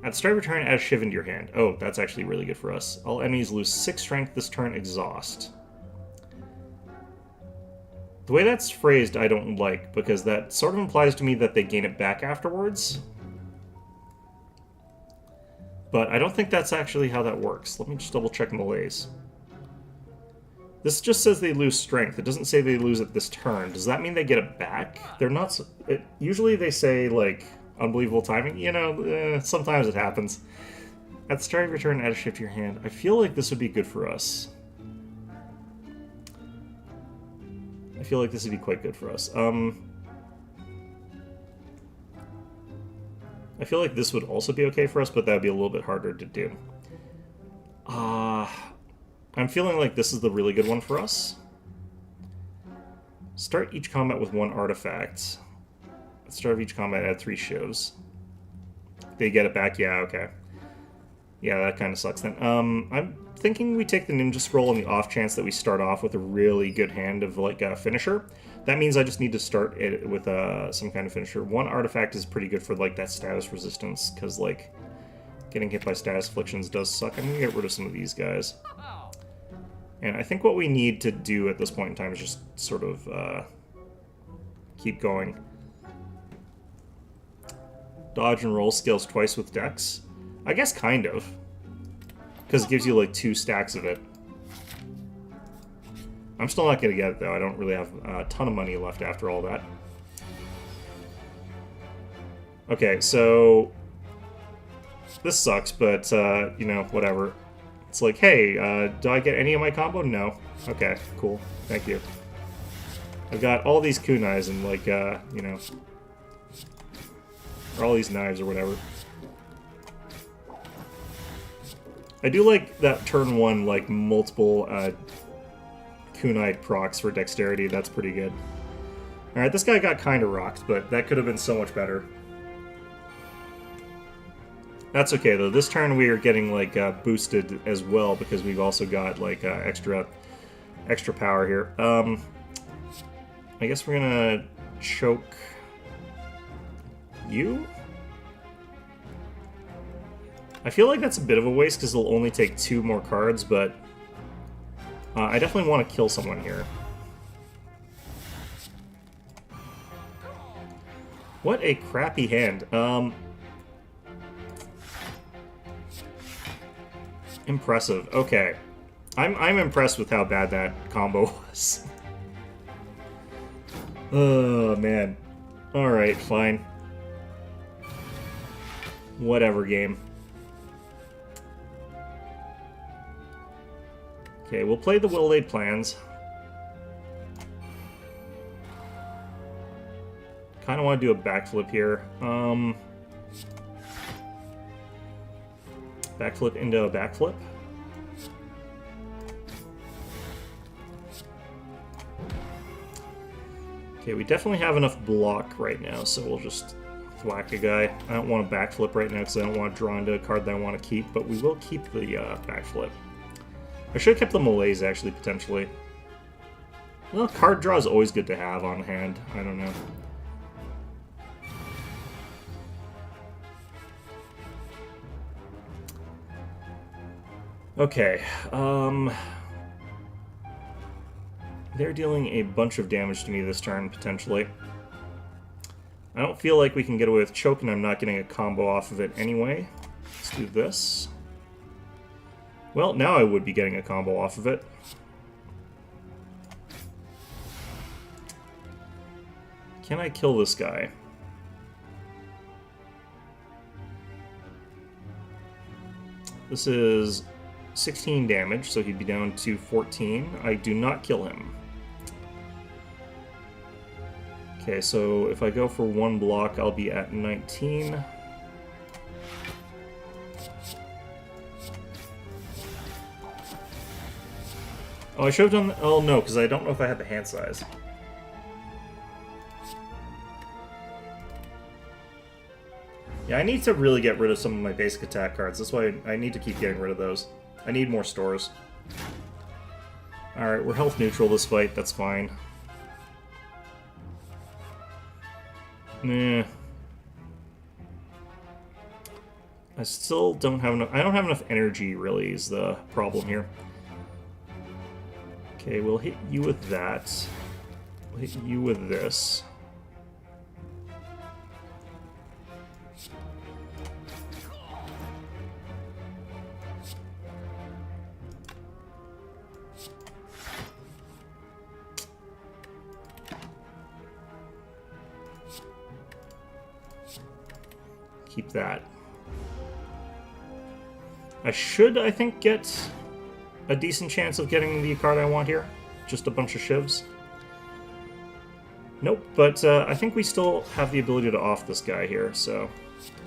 At the start of your turn, add a shiv into your hand. Oh, that's actually really good for us. All enemies lose 6 strength this turn, exhaust. The way that's phrased, I don't like, because that sort of implies to me that they gain it back afterwards. But I don't think that's actually how that works. Let me just double check Malaise. This just says they lose strength. It doesn't say they lose it this turn. Does that mean they get it back? They're not... usually they say, like... Unbelievable timing, you know, sometimes it happens. At the start of your turn, add a shift to your hand. I feel like this would be good for us. I feel like this would be quite good for us. I feel like this would also be okay for us, but that would be a little bit harder to do. I'm feeling like this is the really good one for us. Start each combat with 1 artifact. At the start of each combat, add 3 shivs. They get it back? Yeah, okay. Yeah, that kind of sucks then. I'm thinking we take the Ninja Scroll on the off chance that we start off with a really good hand of, like, a finisher. That means I just need to start it with some kind of finisher. 1 artifact is pretty good for, like, that status resistance, because, like, getting hit by status afflictions does suck. I'm going to get rid of some of these guys. And I think what we need to do at this point in time is just sort of keep going. Dodge and roll scales twice with dex. I guess kind of. Because it gives you like 2 stacks of it. I'm still not going to get it though. I don't really have a ton of money left after all that. Okay, so... This sucks, but, you know, whatever. It's like, hey, do I get any of my combo? No. Okay, cool. Thank you. I've got all these kunais and, like, you know... Or all these knives or whatever. I do like that turn 1, like, multiple kunai procs for dexterity. That's pretty good. Alright, this guy got kind of rocked, but that could have been so much better. That's okay, though. This turn we are getting, like, boosted as well, because we've also got, like, extra power here. I guess we're gonna choke you? I feel like that's a bit of a waste, because it'll only take 2 more cards, but I definitely want to kill someone here. What a crappy hand. Impressive. Okay. I'm impressed with how bad that combo was. Oh, man. Alright, fine. Whatever, game. Okay, we'll play the well-laid plans. Kind of want to do a backflip here. Backflip into a backflip. Okay, we definitely have enough block right now, so we'll just thwack a guy. I don't want to backflip right now because I don't want to draw into a card that I want to keep, but we will keep the backflip. I should have kept the malaise, actually, potentially. Well, card draw is always good to have on hand. I don't know. Okay, they're dealing a bunch of damage to me this turn, potentially. I don't feel like we can get away with choke, and I'm not getting a combo off of it anyway. Let's do this. Well, now I would be getting a combo off of it. Can I kill this guy? This is 16 damage, so he'd be down to 14. I do not kill him. Okay, so if I go for 1 block, I'll be at 19. Oh, I should have done... Oh, no, because I don't know if I had the hand size. Yeah, I need to really get rid of some of my basic attack cards. That's why I need to keep getting rid of those. I need more stores. Alright, we're health neutral this fight. That's fine. Nah. I still don't have enough... I don't have enough energy, really, is the problem here. Okay, we'll hit you with that. We'll hit you with this. Keep that. I should, I think, get a decent chance of getting the card I want here. Just a bunch of shivs. Nope, but I think we still have the ability to off this guy here, so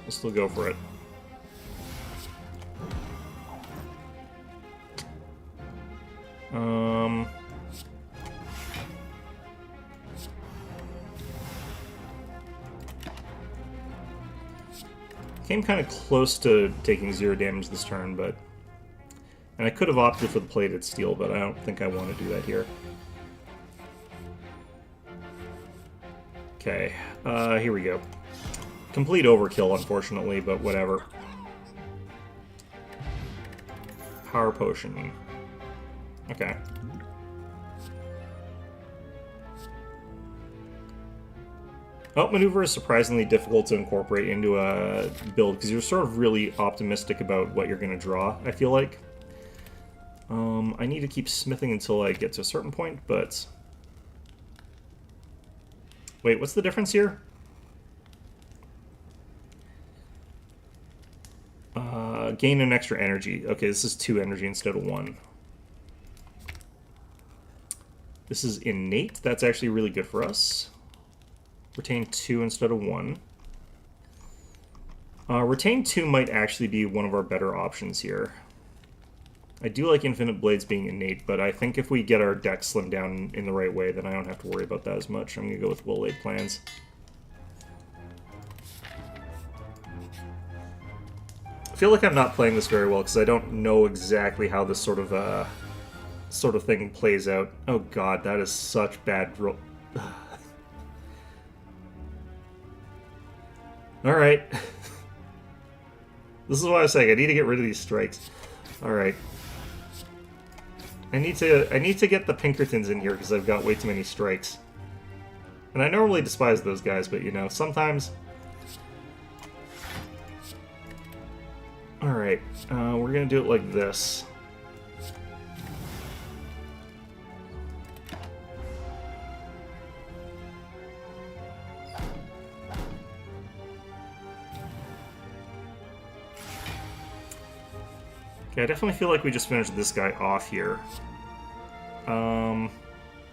we'll still go for it. Came kind of close to taking 0 damage this turn, but... And I could have opted for the plated steel, but I don't think I want to do that here. Okay, here we go. Complete overkill, unfortunately, but whatever. Power potion. Okay. Oh, maneuver is surprisingly difficult to incorporate into a build, because you're sort of really optimistic about what you're going to draw, I feel like. I need to keep smithing until I get to a certain point, but... Wait, what's the difference here? Gain an extra energy. Okay, this is 2 energy instead of 1. This is innate. That's actually really good for us. Retain 2 instead of 1. Retain 2 might actually be one of our better options here. I do like Infinite Blades being innate, but I think if we get our deck slimmed down in the right way, then I don't have to worry about that as much. I'm going to go with well-laid plans. I feel like I'm not playing this very well because I don't know exactly how this sort of thing plays out. Oh god, that is such bad roll. Alright. This is what I was saying, I need to get rid of these strikes. Alright. I need to get the Pinkertons in here because I've got way too many strikes. And I normally despise those guys, but you know, sometimes... Alright, we're gonna do it like this. Okay, I definitely feel like we just finished this guy off here.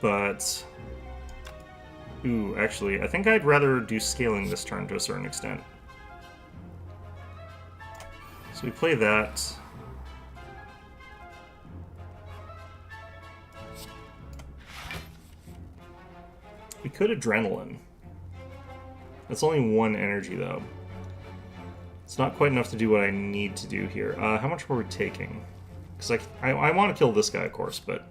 But... Ooh, actually, I think I'd rather do scaling this turn to a certain extent. So we play that. We could Adrenaline. That's only one energy, though. It's not quite enough to do what I need to do here. How much were we taking? Because I want to kill this guy, of course, but...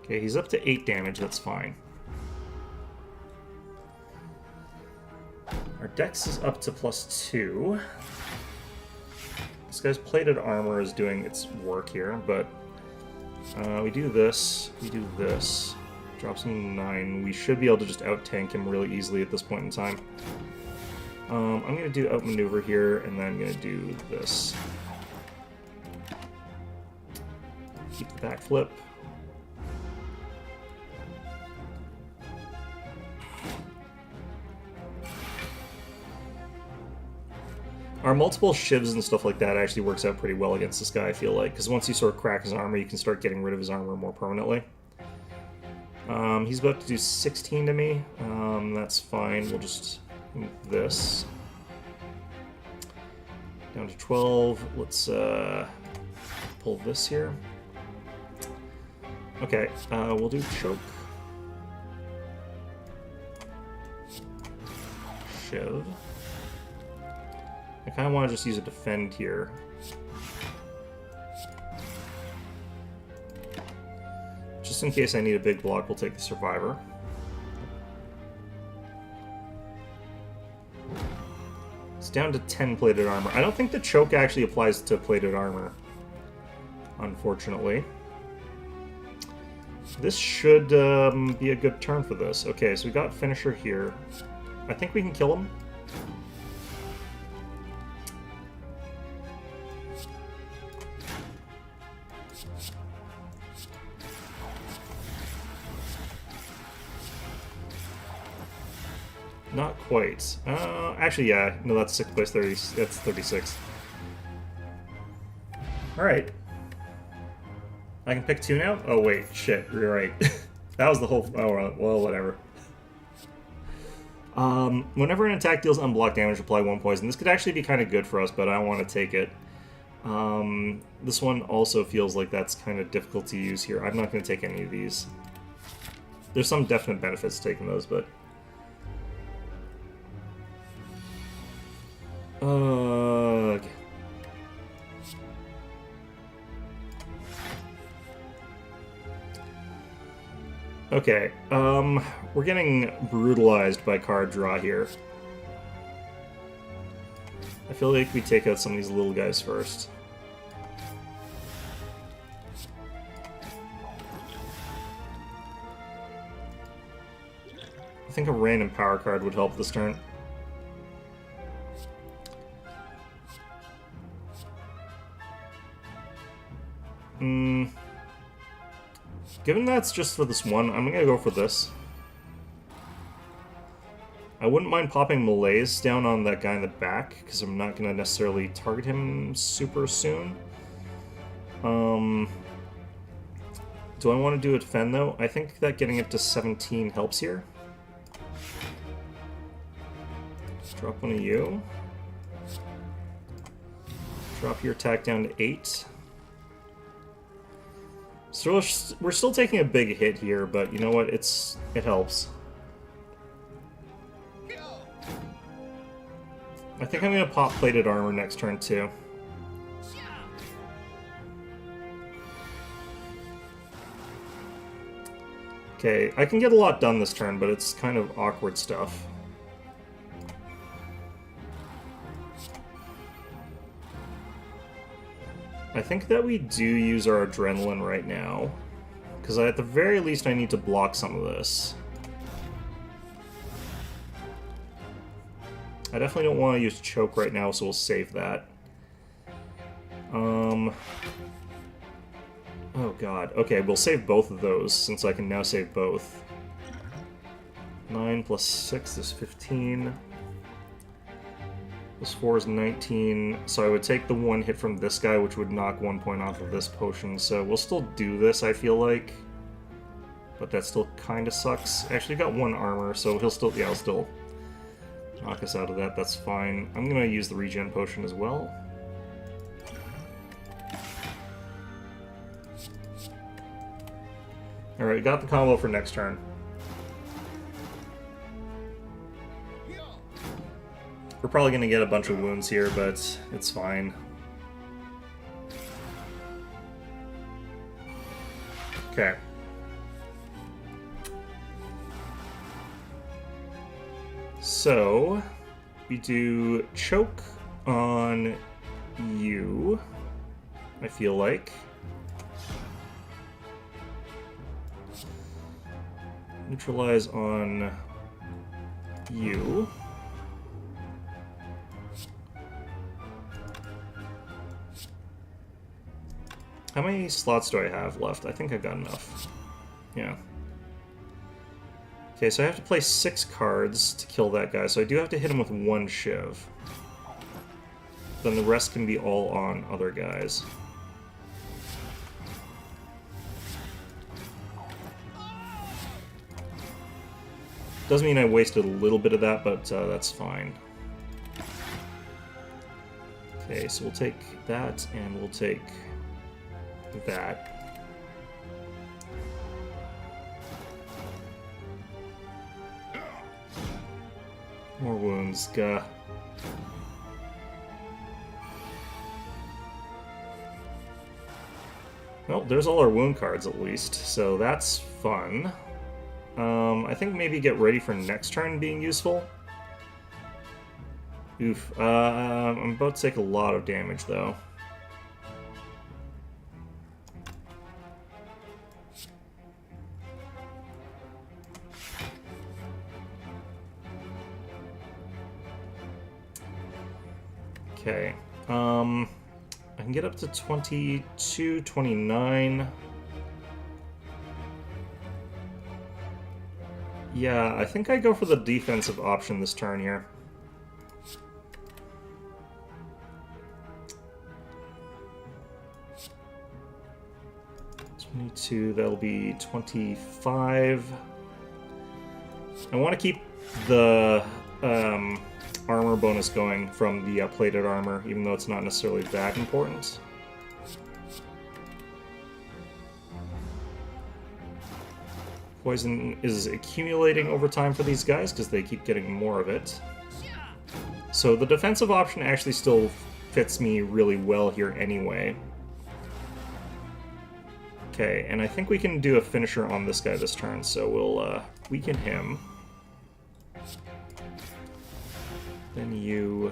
Okay, he's up to 8 damage, that's fine. Our dex is up to +2. This guy's plated armor is doing its work here, but we do this, drops him 9. We should be able to just out-tank him really easily at this point in time. I'm going to do outmaneuver here, and then I'm going to do this. Keep the backflip. Our multiple shivs and stuff like that actually works out pretty well against this guy, I feel like, because once you sort of crack his armor, you can start getting rid of his armor more permanently. He's about to do 16 to me. That's fine. We'll just move this down to 12. Let's pull this here. Okay, we'll do choke. Shiv. I kind of want to just use a defend here. Just in case I need a big block, we'll take the survivor. It's down to 10 plated armor. I don't think the choke actually applies to plated armor, unfortunately. This should be a good turn for this. Okay, so we got finisher here. I think we can kill him. Not quite. Actually, yeah. No, that's 6 plus 30. That's 36. Alright. I can pick 2 now? Oh, wait. Shit. You're right. That was the whole... Oh, well, whatever. Whenever an attack deals unblocked damage, apply 1 poison. This could actually be kind of good for us, but I don't want to take it. This one also feels like that's kind of difficult to use here. I'm not going to take any of these. There's some definite benefits to taking those, but... Okay, we're getting brutalized by card draw here. I feel like we take out some of these little guys first. I think a random power card would help this turn. Given that's just for this one, I'm gonna go for this. I wouldn't mind popping Malaise down on that guy in the back, because I'm not gonna necessarily target him super soon. Do I want to do a defend, though? I think that getting up to 17 helps here. Drop one of you. Drop your attack down to 8. So we're still taking a big hit here, but you know what? It helps. I think I'm going to pop plated armor next turn, too. Okay, I can get a lot done this turn, but it's kind of awkward stuff. I think that we do use our adrenaline right now, because at the very least I need to block some of this. I definitely don't want to use choke right now, so we'll save that. Oh god. Okay, we'll save both of those, since I can now save both. 9 plus 6 is 15. Plus 4 is 19. So I would take the one hit from this guy, which would knock 1 point off of this potion. So we'll still do this, I feel like. But that still kind of sucks. Actually, got 1 armor, so he'll still... Yeah, he'll still knock us out of that. That's fine. I'm going to use the regen potion as well. Alright, got the combo for next turn. We're probably going to get a bunch of wounds here, but it's fine. Okay. So, we do choke on you, I feel like. Neutralize on you. How many slots do I have left? I think I've got enough. Yeah. Okay, so I have to play 6 cards to kill that guy, so I do have to hit him with 1 shiv. Then the rest can be all on other guys. Does mean I wasted a little bit of that, but that's fine. Okay, so we'll take that, and we'll take that. More wounds, gah. Well, there's all our wound cards at least, so that's fun. I think maybe get ready for next turn being useful. Oof. I'm about to take a lot of damage, though. Okay. I can get up to 22, 29. Yeah, I think I go for the defensive option this turn here. That'll be 25. I want to keep the armor bonus going from the plated armor, even though it's not necessarily that important. Poison is accumulating over time for these guys because they keep getting more of it. So the defensive option actually still fits me really well here anyway. Okay, and I think we can do a finisher on this guy this turn, so we'll weaken him. Then you,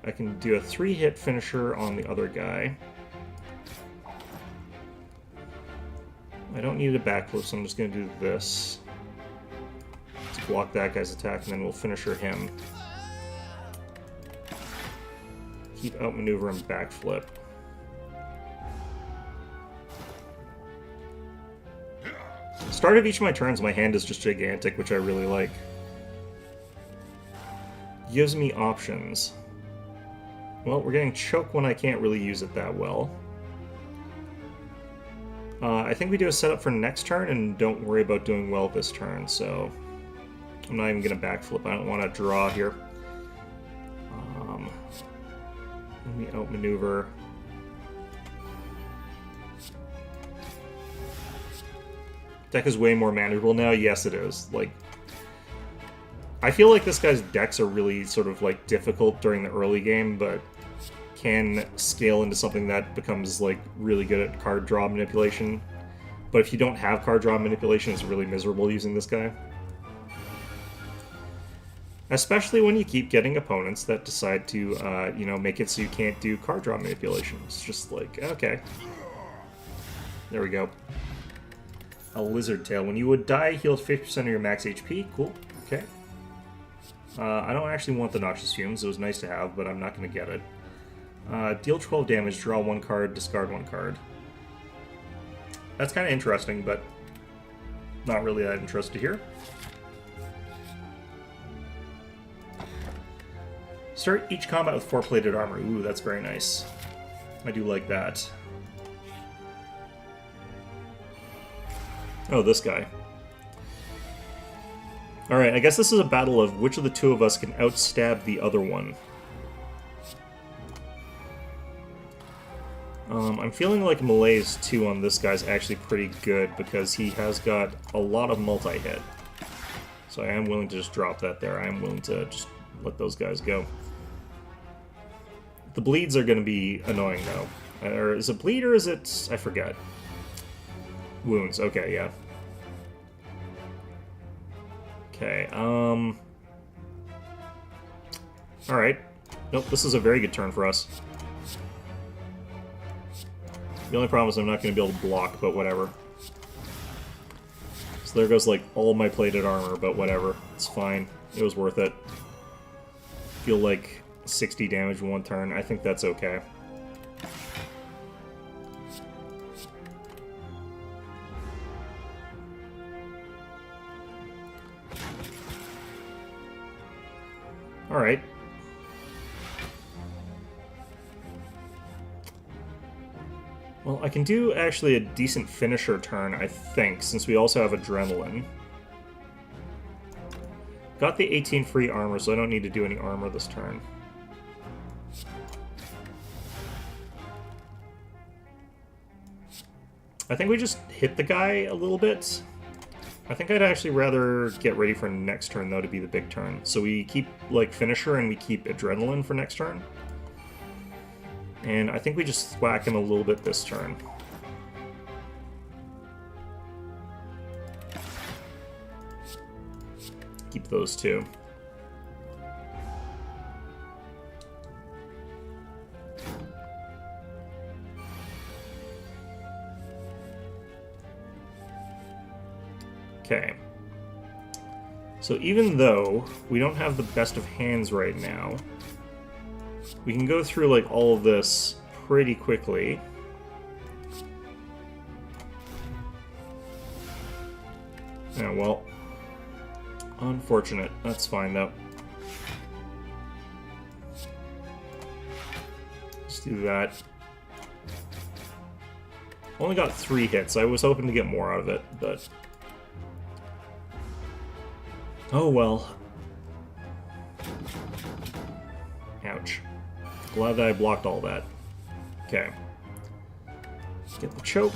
I can do a 3-hit finisher on the other guy. I don't need a backflip, so I'm just going to do this to block that guy's attack, and then we'll finisher him. Keep outmaneuver and backflip. Start of each of my turns, my hand is just gigantic, which I really like. Gives me options. Well, we're getting choke when I can't really use it that well. I think we do a setup for next turn and don't worry about doing well this turn, so I'm not even going to backflip. I don't want to draw here. Let me outmaneuver. Deck is way more manageable now. Yes, it is. Like, I feel like this guy's decks are really sort of like difficult during the early game, but can scale into something that becomes like really good at card draw manipulation. But if you don't have card draw manipulation, it's really miserable using this guy. Especially when you keep getting opponents that decide to, you know, make it so you can't do card draw manipulation. It's just like, okay. There we go. A Lizard Tail. When you would die, heals 50% of your max HP. Cool. Okay. I don't actually want the Noxious Fumes. It was nice to have, but I'm not going to get it. Deal 12 damage, draw 1 card, discard 1 card. That's kind of interesting, but not really that interested here. Start each combat with 4 plated armor. Ooh, that's very nice. I do like that. Oh, this guy. Alright, I guess this is a battle of which of the two of us can outstab the other one. I'm feeling like Malaise 2 on this guy's actually pretty good because he has got a lot of multi-hit. So I am willing to just drop that there. I am willing to just let those guys go. The bleeds are going to be annoying, though. Or is it bleed or is it... I forget. Wounds. Okay, yeah. Okay, Alright. Nope, this is a very good turn for us. The only problem is I'm not going to be able to block, but whatever. So there goes, like, all my plated armor, but whatever. It's fine. It was worth it. Feel like 60 damage in 1 turn. I think that's okay. Alright. Well, I can do actually a decent finisher turn, I think, since we also have Adrenaline. Got the 18 free armor, so I don't need to do any armor this turn. I think we just hit the guy a little bit. I think I'd actually rather get ready for next turn, though, to be the big turn. So we keep, like, Finisher and we keep Adrenaline for next turn. And I think we just whack him a little bit this turn. Keep those two. Okay. So even though we don't have the best of hands right now, we can go through like all of this pretty quickly. Yeah, well, unfortunate. That's fine though. Let's do that. Only got 3 hits. I was hoping to get more out of it, but... oh well. Ouch. Glad that I blocked all that. Okay. Get the choke.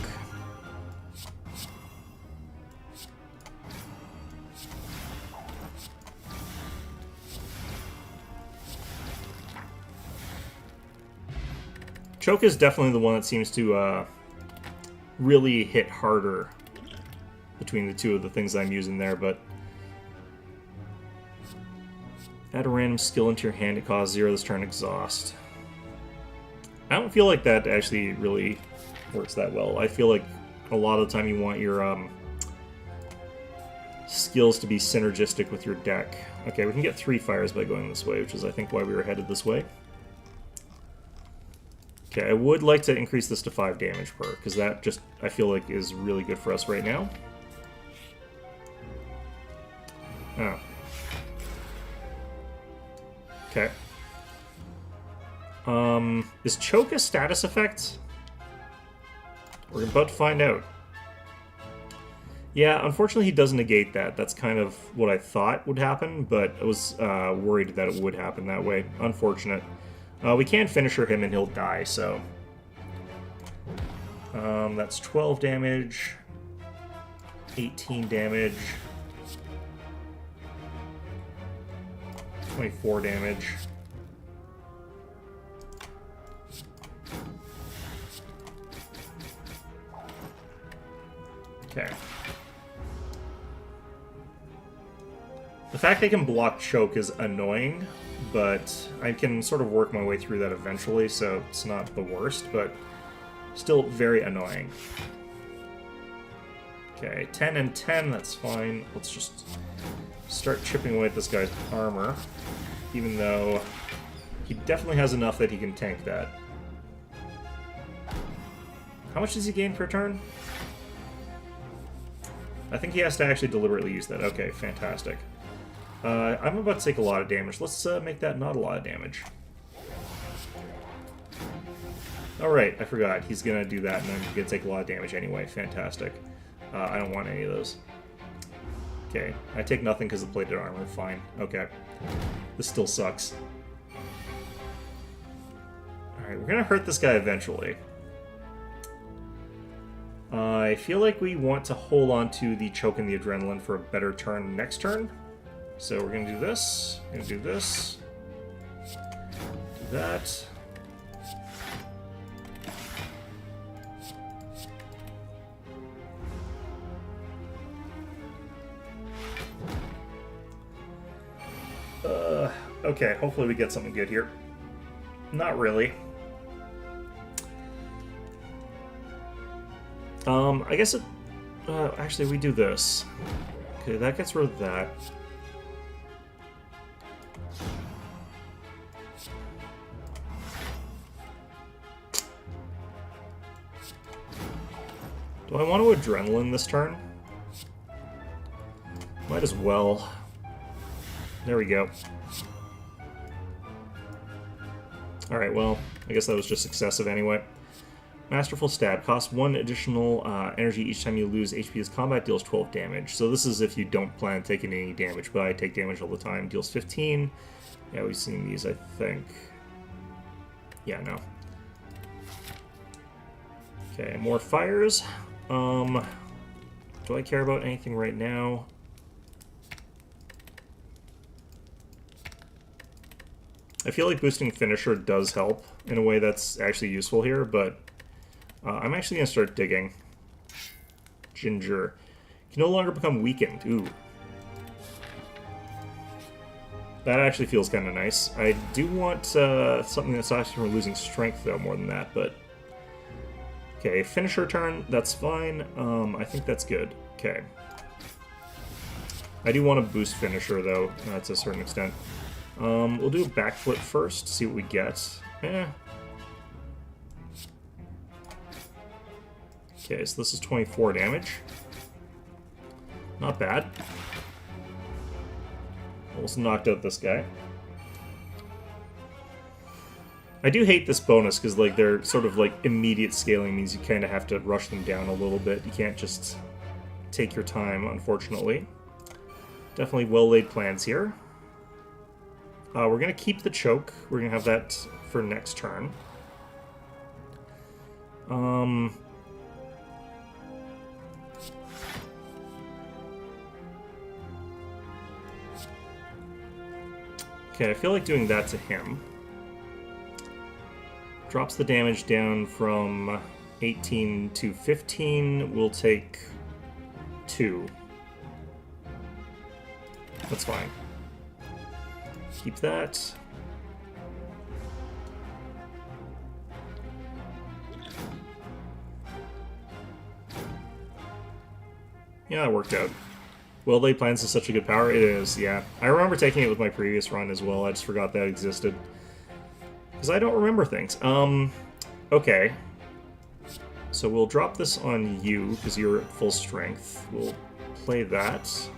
Choke is definitely the one that seems to really hit harder between the two of the things I'm using there, but add a random skill into your hand to cause 0 this turn, exhaust. I don't feel like that actually really works that well. I feel like a lot of the time you want your skills to be synergistic with your deck. Okay, we can get 3 fires by going this way, which is I think why we were headed this way. Okay, I would like to increase this to 5 damage per, because that just, I feel like, is really good for us right now. Oh. Okay. Is choke a status effect? We're about to find out. Yeah, unfortunately he does negate that. That's kind of what I thought would happen, but I was worried that it would happen that way. Unfortunate. We can finisher him and he'll die, so... that's 12 damage, 18 damage, 24 damage. Okay. The fact they can block choke is annoying, but I can sort of work my way through that eventually, so it's not the worst, but still very annoying. Okay, 10 and 10, that's fine. Let's just start chipping away at this guy's armor, even though he definitely has enough that he can tank that. How much does he gain per turn? I think he has to actually deliberately use that. Okay, fantastic. I'm about to take a lot of damage. Let's make that not a lot of damage. Alright, I forgot. He's going to do that, and then he's going to take a lot of damage anyway. Fantastic. I don't want any of those. Okay, I take nothing because of the plated armor. Fine. Okay. This still sucks. Alright, we're going to hurt this guy eventually. I feel like we want to hold on to the choke and the adrenaline for a better turn next turn. So we're going to do this. We're going to do this. Do that. Okay, hopefully we get something good here. Not really. I guess it... actually, we do this. Okay, that gets rid of that. Do I want to adrenaline this turn? Might as well. There we go. Alright, well, I guess that was just excessive anyway. Masterful Stab. Costs 1 additional energy each time you lose HP as combat, deals 12 damage. So this is if you don't plan on taking any damage, but I take damage all the time. Deals 15. Yeah, we've seen these, I think. Yeah, no. Okay, more fires. Do I care about anything right now? I feel like boosting Finisher does help in a way that's actually useful here, but I'm actually going to start digging. Ginger. Can no longer become weakened. Ooh. That actually feels kind of nice. I do want something that's actually from losing strength, though, more than that, but... Okay, Finisher turn, that's fine. I think that's good. Okay. I do want to boost Finisher, though, to a certain extent. We'll do a backflip first, see what we get. Okay, so this is 24 damage. Not bad. Almost knocked out this guy. I do hate this bonus, because like they're sort of like immediate scaling means you kind of have to rush them down a little bit. You can't just take your time, unfortunately. Definitely well-laid plans here. We're going to keep the choke. We're going to have that for next turn. Okay, I feel like doing that to him. Drops the damage down from 18 to 15. We'll take 2. That's fine. Keep that. Yeah, that worked out. Well-laid plans is such a good power. It is, yeah. I remember taking it with my previous run as well. I just forgot that existed. Because I don't remember things. Okay. So we'll drop this on you, because you're at full strength. We'll play that.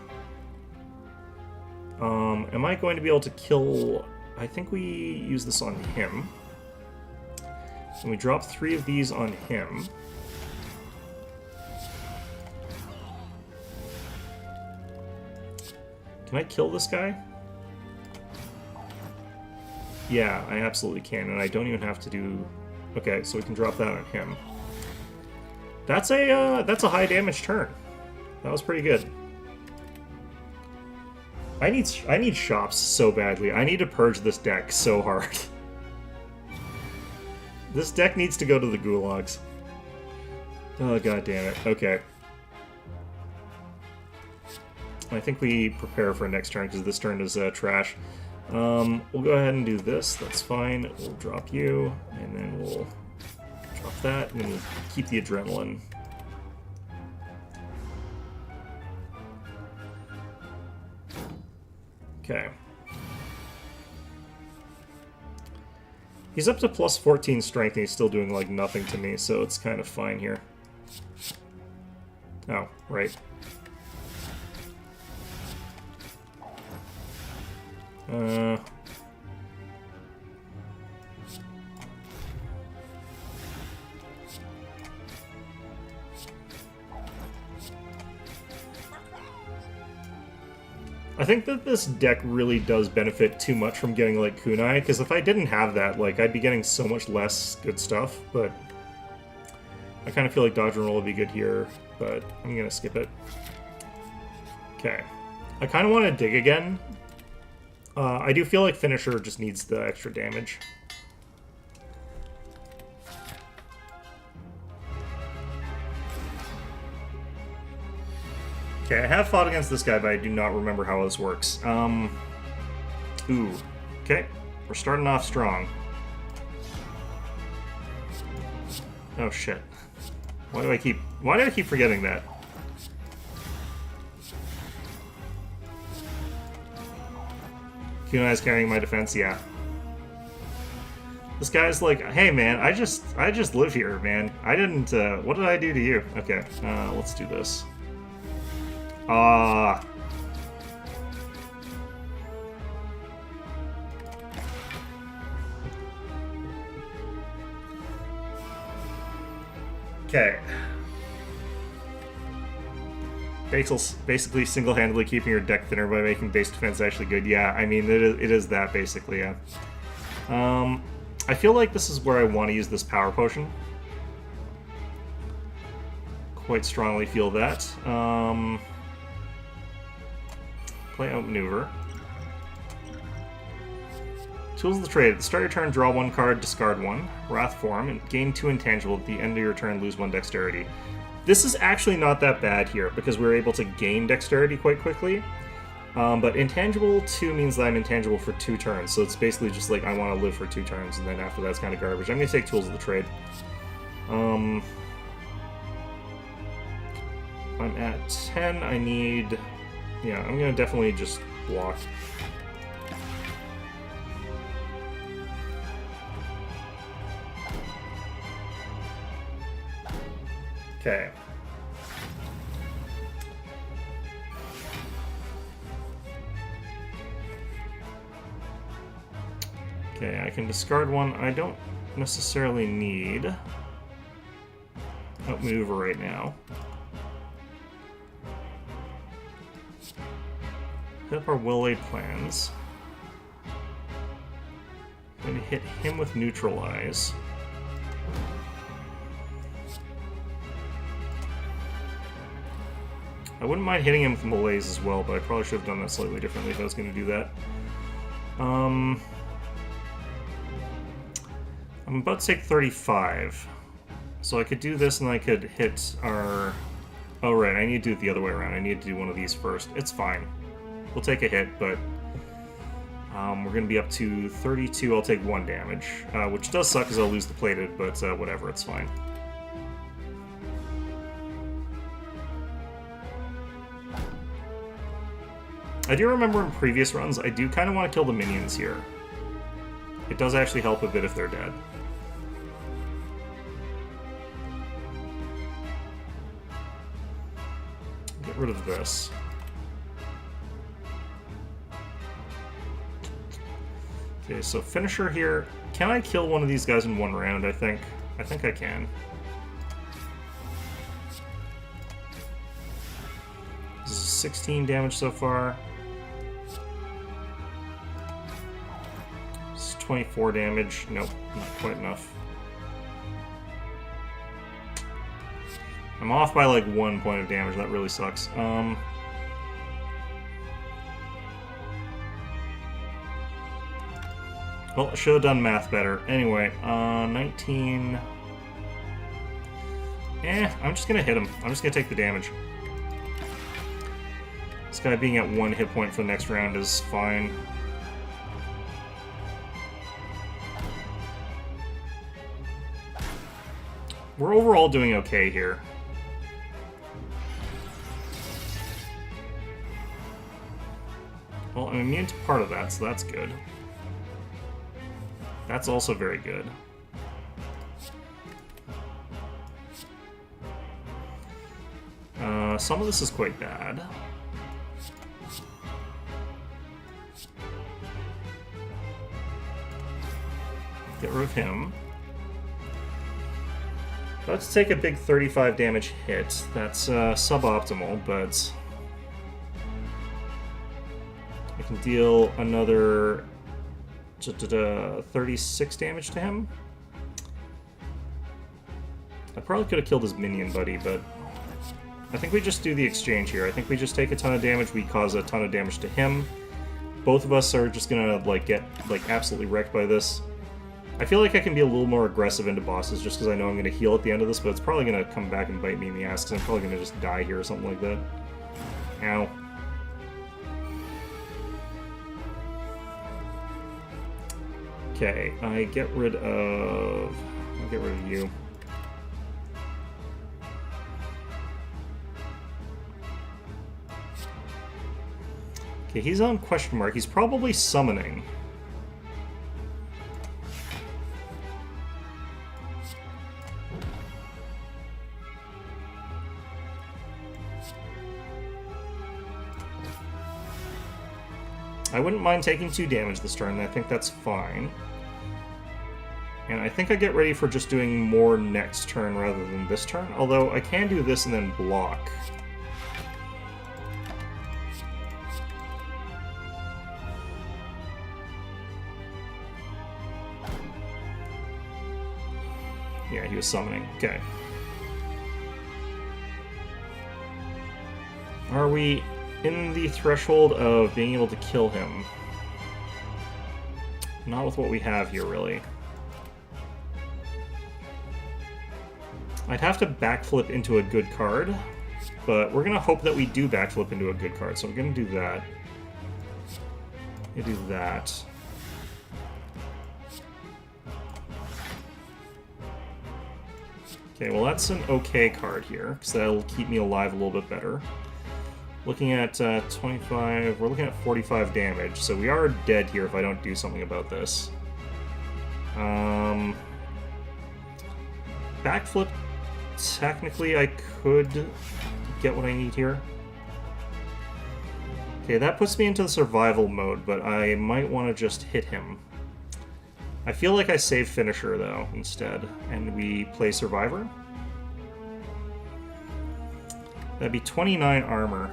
Am I going to be able to kill... I think we use this on him. And we drop 3 of these on him. Can I kill this guy? Yeah, I absolutely can, and I don't even have to do... Okay, so we can drop that on him. That's a high damage turn. That was pretty good. I need shops so badly. I need to purge this deck so hard. This deck needs to go to the gulags. Oh, god damn it. Okay. I think we prepare for next turn, because this turn is trash. We'll go ahead and do this. That's fine. We'll drop you, and then we'll drop that, and then we'll keep the adrenaline. Okay. He's up to plus 14 strength, and he's still doing, like, nothing to me, so it's kind of fine here. Oh, right. I think that this deck really does benefit too much from getting, like, kunai, because if I didn't have that, like, I'd be getting so much less good stuff, but I kind of feel like dodge and roll would be good here, but I'm gonna skip it. Okay. I kind of want to dig again. I do feel like Finisher just needs the extra damage. Okay, I have fought against this guy, but I do not remember how this works. Ooh. Okay, we're starting off strong. Oh shit. Why do I keep forgetting that? Kunai's carrying my defense, yeah. This guy's like, hey man, I just live here, man. I didn't, what did I do to you? Okay, let's do this. Okay. Basically single-handedly keeping your deck thinner by making base defense actually good. Yeah, I mean, it is that, basically, yeah. I feel like this is where I want to use this power potion. Quite strongly feel that. Play outmaneuver. Tools of the trade. At the start of your turn, draw one card, discard one. Wrath form, and gain 2 intangible. At the end of your turn, lose 1 dexterity. This is actually not that bad here, because we're able to gain dexterity quite quickly. But intangible 2 means that I'm intangible for 2 turns, so it's basically just like I want to live for 2 turns, and then after that's kind of garbage. I'm going to take Tools of the Trade. I'm at 10, I need... Yeah, I'm going to definitely just block. Okay. Okay, I can discard one. I don't necessarily need outmaneuver right now. Hit up our well-laid plans. I'm going to hit him with neutralize. I wouldn't mind hitting him with malaise as well, but I probably should have done that slightly differently if I was going to do that. I'm about to take 35. So I could do this and I could hit our... Oh right, I need to do it the other way around. I need to do one of these first. It's fine. We'll take a hit, but we're going to be up to 32. I'll take 1 damage, which does suck because I'll lose the plated, but whatever, it's fine. I do remember in previous runs, I do kind of want to kill the minions here. It does actually help a bit if they're dead. Get rid of this. Okay, so finisher here. Can I kill one of these guys in 1 round, I think? I think I can. This is 16 damage so far. It's 24 damage. Nope, not quite enough. I'm off by like 1 point of damage. That really sucks. Well, I should have done math better. Anyway, 19... I'm just gonna hit him. I'm just gonna take the damage. This guy being at 1 hit point for the next round is fine. We're overall doing okay here. Well, I'm immune to part of that, so that's good. That's also very good. Some of this is quite bad. Get rid of him. About to take a big 35 damage hit. That's suboptimal, but I can deal another 36 damage to him. I probably could have killed his minion buddy, but I think we just do the exchange here. I think we just take a ton of damage, we cause a ton of damage to him. Both of us are just gonna like get like absolutely wrecked by this. I feel like I can be a little more aggressive into bosses just because I know I'm gonna heal at the end of this, but it's probably gonna come back and bite me in the ass because I'm probably gonna just die here or something like that. Ow. Okay, I'll get rid of you. Okay, he's on question mark. He's probably summoning. I wouldn't mind taking 2 damage this turn. I think that's fine. And I think I get ready for just doing more next turn rather than this turn. Although I can do this and then block. Yeah, he was summoning. Okay. Are we in the threshold of being able to kill him? Not with what we have here, really. I'd have to backflip into a good card, but we're gonna hope that we do backflip into a good card, so we're gonna do that. We do that. Okay, well that's an okay card here, because that'll keep me alive a little bit better. Looking at 25, we're looking at 45 damage, so we are dead here if I don't do something about this. Backflip, technically I could get what I need here. Okay, that puts me into the survival mode, but I might want to just hit him. I feel like I save Finisher, though, instead, and we play Survivor. That'd be 29 armor.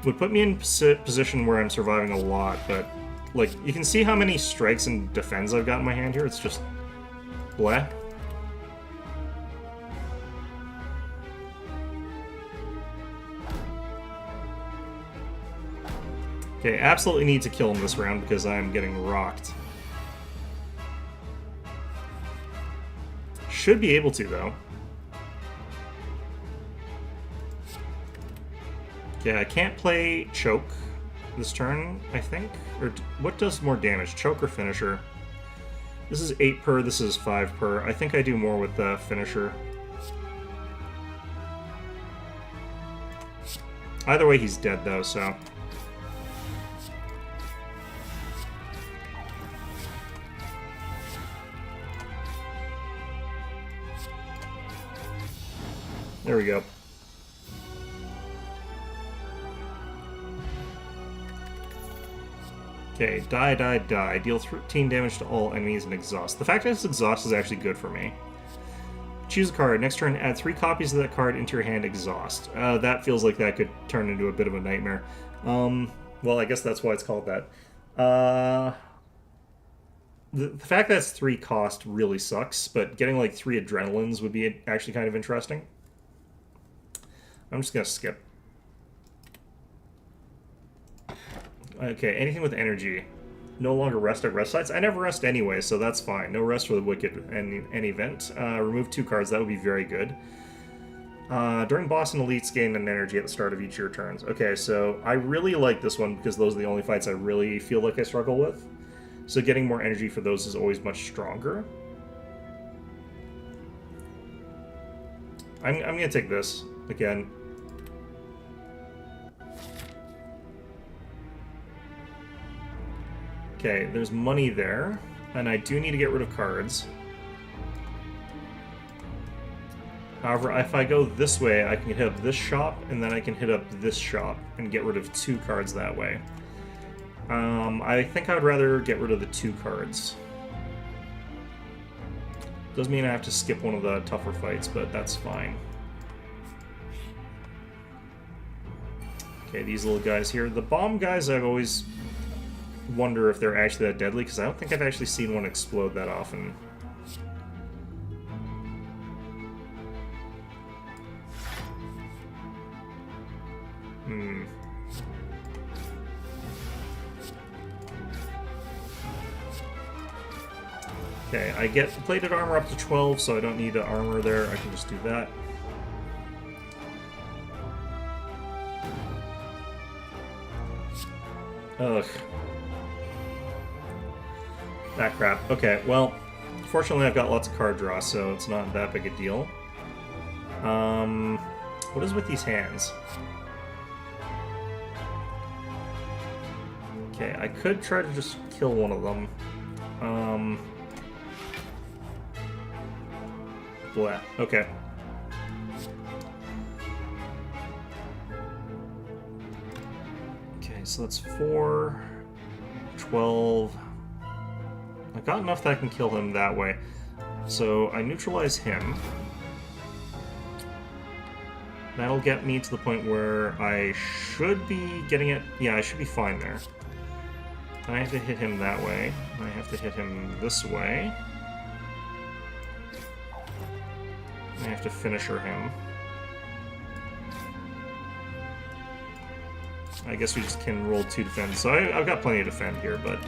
Would put me in position where I'm surviving a lot, but, like, you can see how many strikes and defense I've got in my hand here. It's just bleh. Okay, absolutely need to kill him this round because I'm getting rocked. Should be able to, though. Yeah, I can't play Choke this turn, I think. Or what does more damage, Choke or Finisher? This is 8 per, this is 5 per. I think I do more with the Finisher. Either way, he's dead, though, so... There we go. Okay, die, die, die. Deal 13 damage to all enemies and exhaust. The fact that it's exhaust is actually good for me. Choose a card. Next turn, add 3 copies of that card into your hand, exhaust. That feels like that could turn into a bit of a nightmare. Well, I guess that's why it's called that. Uh, the fact that it's 3 cost really sucks, but getting like 3 adrenalines would be actually kind of interesting. I'm just gonna skip. Okay, anything with energy. No longer rest at rest sites. I never rest anyway, so that's fine. No rest for the wicked in any event. Remove 2 cards. That would be very good. During boss and elites, gain an energy at the start of each of your turns. Okay, so I really like this one because those are the only fights I really feel like I struggle with. So getting more energy for those is always much stronger. I'm going to take this again. Okay, there's money there, and I do need to get rid of cards. However, if I go this way, I can hit up this shop, and then I can hit up this shop and get rid of 2 cards that way. I think I would rather get rid of the 2 cards. Does mean I have to skip one of the tougher fights, but that's fine. Okay, these little guys here. The bomb guys, I've always wonder if they're actually that deadly, because I don't think I've actually seen one explode that often. Okay, I get plated armor up to 12, so I don't need to armor there. I can just do that. Ugh. That crap. Okay, well, fortunately I've got lots of card draw, so it's not that big a deal. What is with these hands? Okay, I could try to just kill one of them. Blah. Okay. Okay, so that's 4, 12... I got enough that I can kill him that way. So I neutralize him. That'll get me to the point where I should be getting it. Yeah, I should be fine there. I have to hit him that way. I have to hit him this way. I have to finisher him. I guess we just can roll 2 defend. So I've got plenty of defend here, but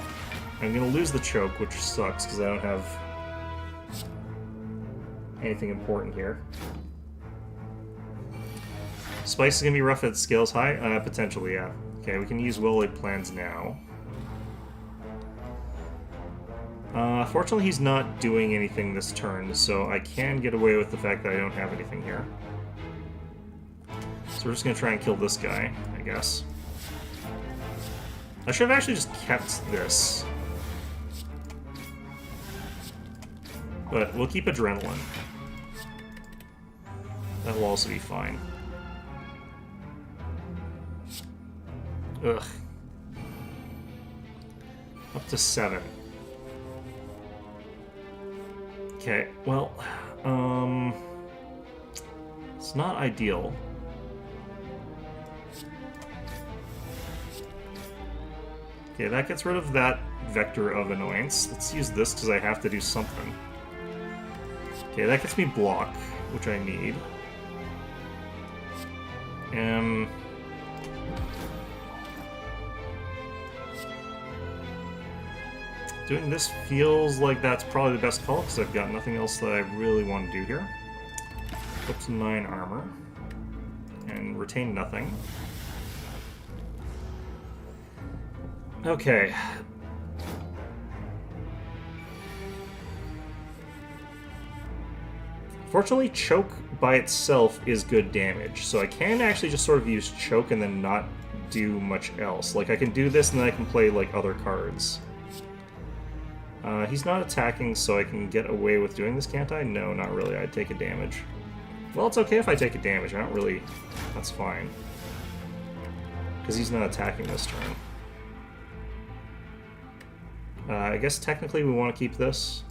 I'm going to lose the choke, which sucks because I don't have anything important here. Spice is going to be rough at skills high? Potentially, yeah. Okay, we can use well-laid plans now. Fortunately, he's not doing anything this turn, so I can get away with the fact that I don't have anything here. So we're just going to try and kill this guy, I guess. I should have actually just kept this. But we'll keep adrenaline. That'll also be fine. Ugh. Up to 7. Okay, well, it's not ideal. Okay, that gets rid of that vector of annoyance. Let's use this because I have to do something. Okay, that gets me block, which I need. Doing this feels like that's probably the best call because I've got nothing else that I really want to do here. Up to 9 armor. And retain nothing. Okay. Fortunately, choke by itself is good damage, so I can actually just sort of use choke and then not do much else. Like, I can do this and then I can play, like, other cards. He's not attacking, so I can get away with doing this, can't I? No, not really. I'd take a damage. Well, it's okay if I take a damage. I don't really... That's fine. Because he's not attacking this turn. I guess technically we want to keep this.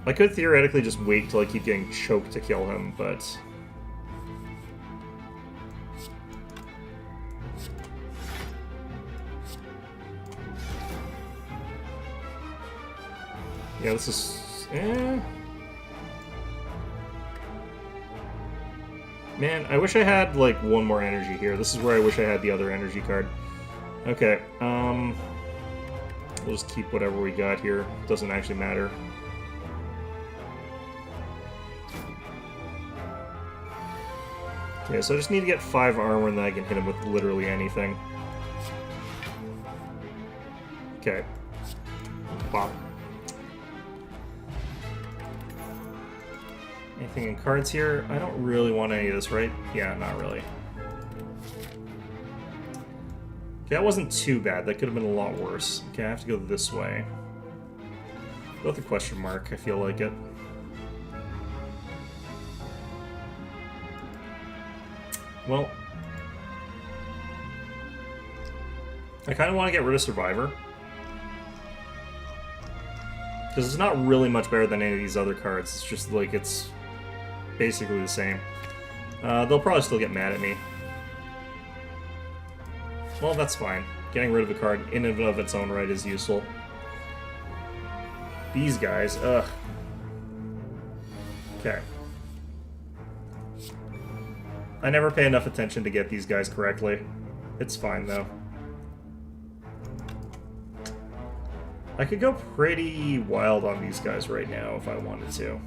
I could theoretically just wait till I keep getting choked to kill him, but... Yeah, this is... Man, I wish I had, like, one more energy here. This is where I wish I had the other energy card. Okay, we'll just keep whatever we got here. Doesn't actually matter. Okay, so I just need to get 5 armor and then I can hit him with literally anything. Okay. Pop. Anything in cards here? I don't really want any of this, right? Yeah, not really. Okay, that wasn't too bad. That could have been a lot worse. Okay, I have to go this way. Go with the question mark. I feel like it. Well, I kind of want to get rid of Survivor. Because it's not really much better than any of these other cards. It's just like it's basically the same. They'll probably still get mad at me. Well, that's fine. Getting rid of a card in and of its own right is useful. These guys, ugh. Okay. I never pay enough attention to get these guys correctly. It's fine, though. I could go pretty wild on these guys right now if I wanted to.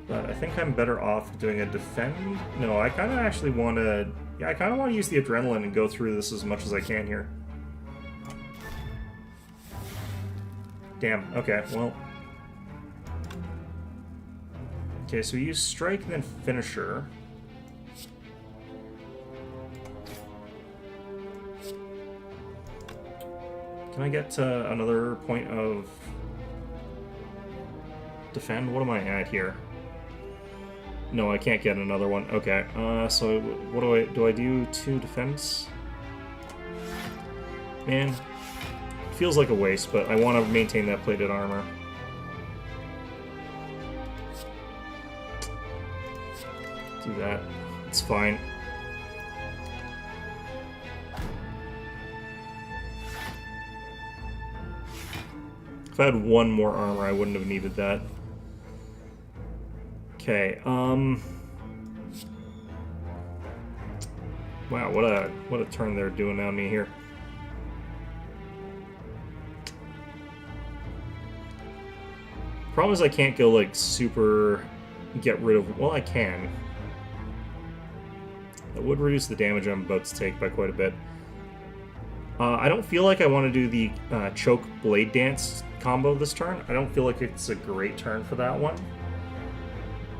But I think I'm better off doing a defend. No, I kind of actually want to... Yeah, I kind of want to use the adrenaline and go through this as much as I can here. Damn, okay, well... Okay, so we use Strike and then Finisher. Can I get another point of... Defend? What am I at here? No, I can't get another one. Okay, so what do I do 2 defense? Man, feels like a waste, but I want to maintain that plated armor. Do that. It's fine. If I had 1 more armor, I wouldn't have needed that. Okay, wow, what a turn they're doing on me here. Problem is I can't go, like, super get rid of... Well, I can. That would reduce the damage I'm about to take by quite a bit. I don't feel like I want to do the Choke Blade Dance combo this turn. I don't feel like it's a great turn for that one.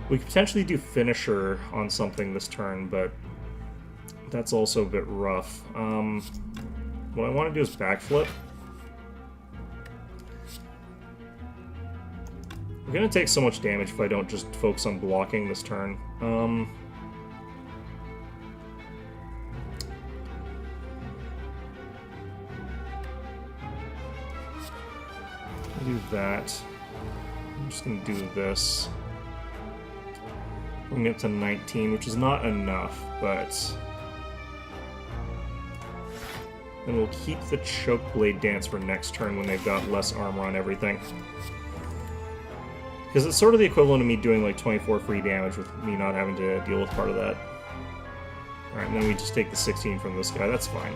We could potentially do Finisher on something this turn, but that's also a bit rough. What I want to do is Backflip. I'm going to take so much damage if I don't just focus on blocking this turn. I'll do that. I'm just going to do this. Bring it to 19, which is not enough, but... Then we'll keep the Choke Blade Dance for next turn when they've got less armor on everything. Because it's sort of the equivalent of me doing like 24 free damage with me not having to deal with part of that. Alright, and then we just take the 16 from this guy, that's fine.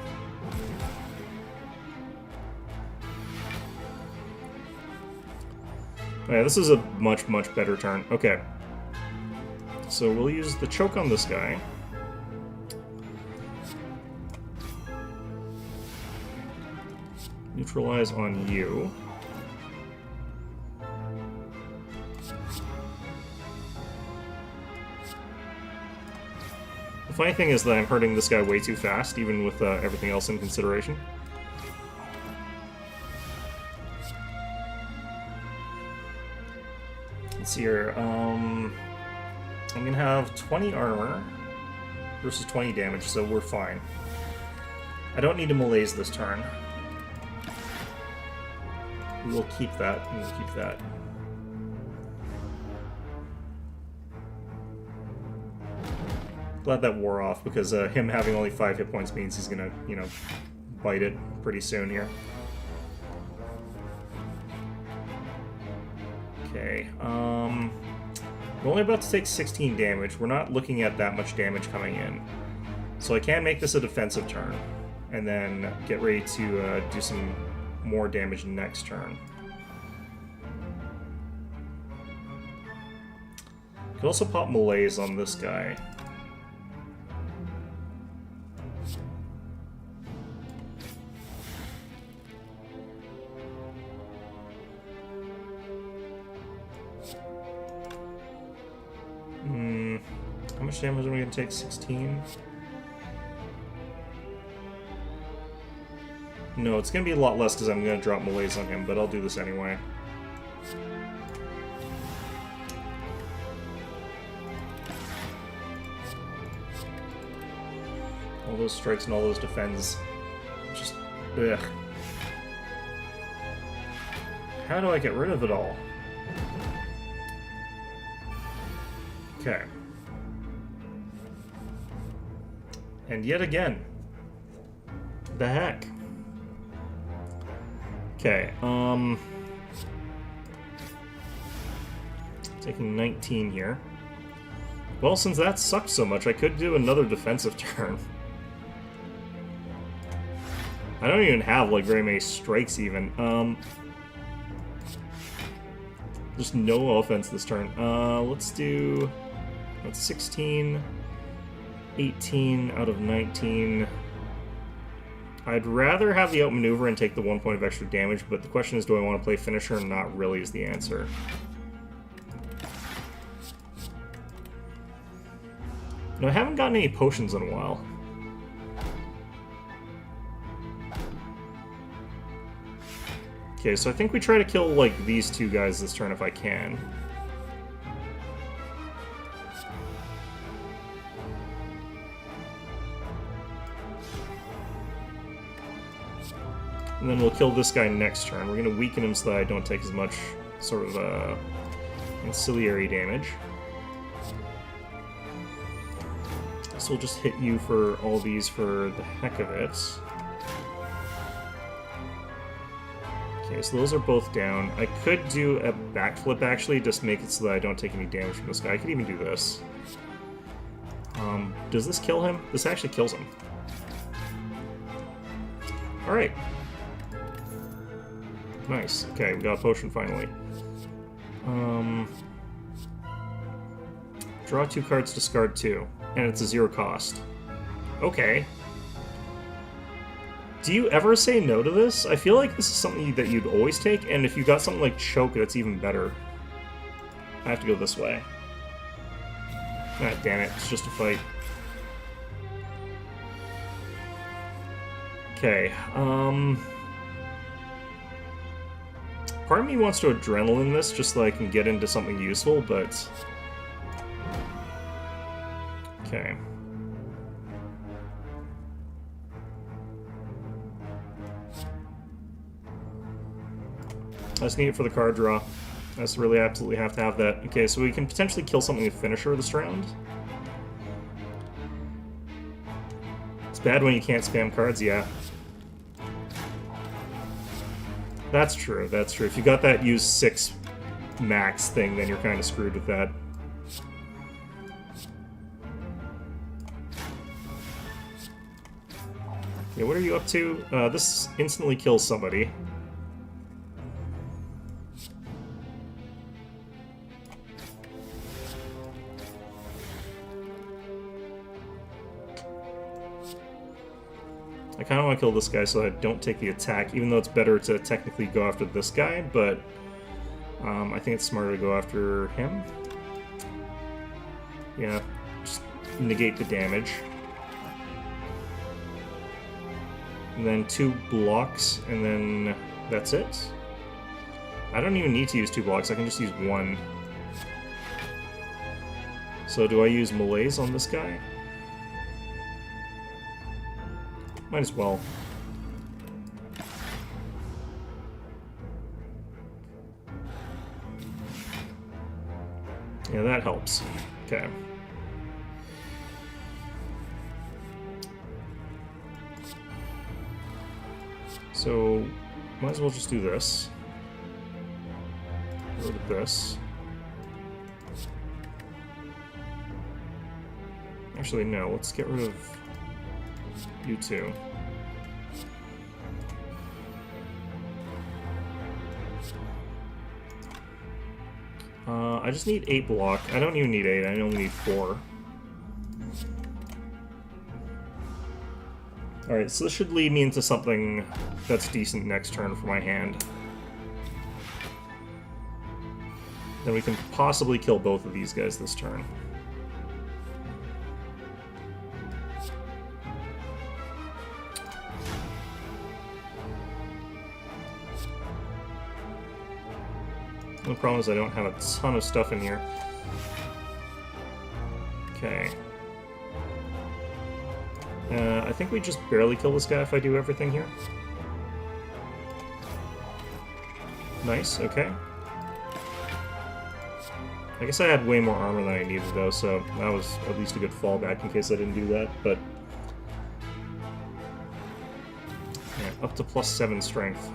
Oh yeah, this is a much, much better turn. Okay. So we'll use the choke on this guy. Neutralize on you. The funny thing is that I'm hurting this guy way too fast, even with everything else in consideration. Let's see here. I'm gonna have 20 armor versus 20 damage, so we're fine. I don't need to malaise this turn. We will keep that, and we'll keep that. Glad that wore off, because him having only 5 hit points means he's gonna, you know, bite it pretty soon here. Okay, we're only about to take 16 damage. We're not looking at that much damage coming in. So I can make this a defensive turn, and then get ready to do some more damage next turn. Could also pop Malaise on this guy. How much damage are we going to take? 16? No, it's going to be a lot less because I'm going to drop Malaise on him, but I'll do this anyway. All those strikes and all those defends. Just, ugh. How do I get rid of it all? Okay. And yet again. The heck? Okay, taking 19 here. Well, since that sucked so much, I could do another defensive turn. I don't even have, like, very many strikes, even. Just no offense this turn. Let's do... That's 16, 18 out of 19. I'd rather have the outmaneuver and take the 1 point of extra damage, but the question is, do I want to play finisher? Not really is the answer. No, I haven't gotten any potions in a while. Okay, so I think we try to kill, like, these two guys this turn if I can. And then we'll kill this guy next turn. We're going to weaken him so that I don't take as much sort of ancillary damage. So we'll just hit you for all these for the heck of it. Okay, so those are both down. I could do a backflip, actually, just make it so that I don't take any damage from this guy. I could even do this. Does this kill him? This actually kills him. Alright. Nice. Okay, we got a potion finally. Draw 2 cards, discard 2. And it's a 0 cost. Okay. Do you ever say no to this? I feel like this is something that you'd always take, and if you got something like Choke, that's even better. I have to go this way. Ah, damn it. It's just a fight. Okay, part of me wants to adrenaline this just so I can get into something useful, but... Okay. I just need it for the card draw. I just really absolutely have to have that. Okay, so we can potentially kill something with Finisher this round. It's bad when you can't spam cards, yeah. That's true, that's true. If you got that use 6 max thing, then you're kind of screwed with that. Okay, what are you up to? This instantly kills somebody. I kind of want to kill this guy so that I don't take the attack, even though it's better to technically go after this guy, but I think it's smarter to go after him. Yeah, just negate the damage. And then 2 blocks, and then that's it. I don't even need to use 2 blocks, I can just use 1. So do I use Malaise on this guy? Might as well. Yeah, that helps. Okay. So, might as well just do this. Go to this. Actually, no, let's get rid of you two. I just need 8 block. I don't even need 8, I only need 4. Alright, so this should lead me into something that's decent next turn for my hand. Then we can possibly kill both of these guys this turn. The problem is I don't have a ton of stuff in here. Okay. I think we just barely kill this guy if I do everything here. Nice, okay. I guess I had way more armor than I needed though, so that was at least a good fallback in case I didn't do that, but... Yeah, up to +7 strength.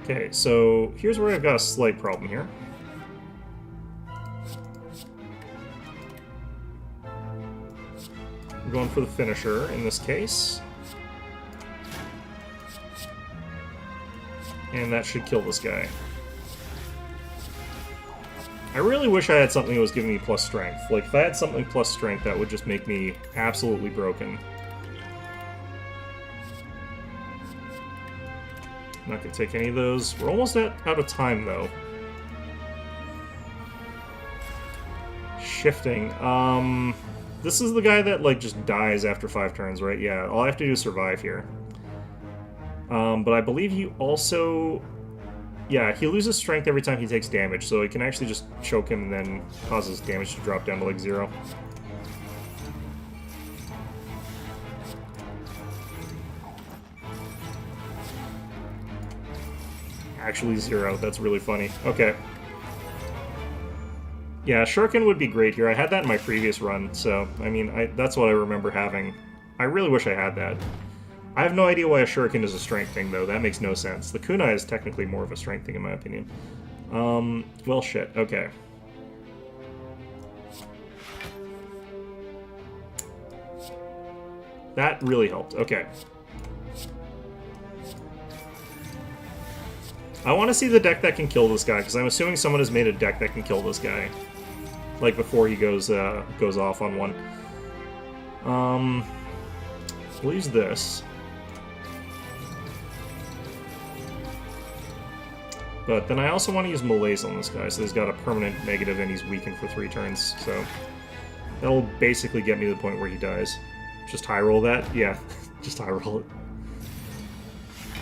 Okay, so here's where I've got a slight problem here. We're going for the finisher in this case. And that should kill this guy. I really wish I had something that was giving me plus strength. Like, if I had something plus strength, that would just make me absolutely broken. Not gonna take any of those. We're almost out of time, though. Shifting. This is the guy that, like, just dies after 5 turns, right? Yeah, all I have to do is survive here. But I believe he also... Yeah, he loses strength every time he takes damage, so he can actually just choke him and then cause his damage to drop down to, like, 0. Actually 0, that's really funny. Okay. Yeah, Shuriken would be great here. I had that in my previous run, so, I mean, that's what I remember having. I really wish I had that. I have no idea why a Shuriken is a strength thing, though. That makes no sense. The kunai is technically more of a strength thing, in my opinion. Well, shit. Okay. That really helped. Okay. I want to see the deck that can kill this guy, because I'm assuming someone has made a deck that can kill this guy. Like, before he goes off on one. We'll use this. But then I also want to use Malaise on this guy, so he's got a permanent negative and he's weakened for 3 turns, so... That'll basically get me to the point where he dies. Just high roll that? Yeah, just high roll it.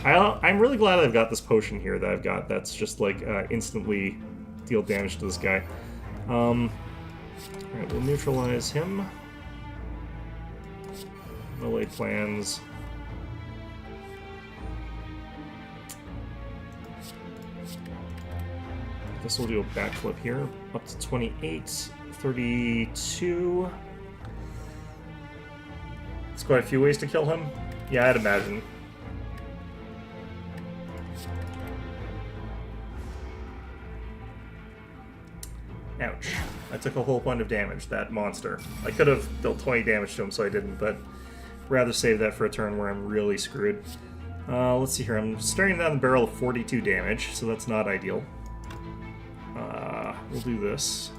I'm really glad I've got this potion here that I've got that's just, like, instantly deal damage to this guy. Alright, we'll neutralize him. No late plans. I guess we'll do a backflip here. Up to 28, 32. It's quite a few ways to kill him. Yeah, I'd imagine. Ouch. I took a whole point of damage, that monster. I could have dealt 20 damage to him, so I didn't, but rather save that for a turn where I'm really screwed. Let's see here. I'm staring down the barrel of 42 damage, so that's not ideal. We'll do this.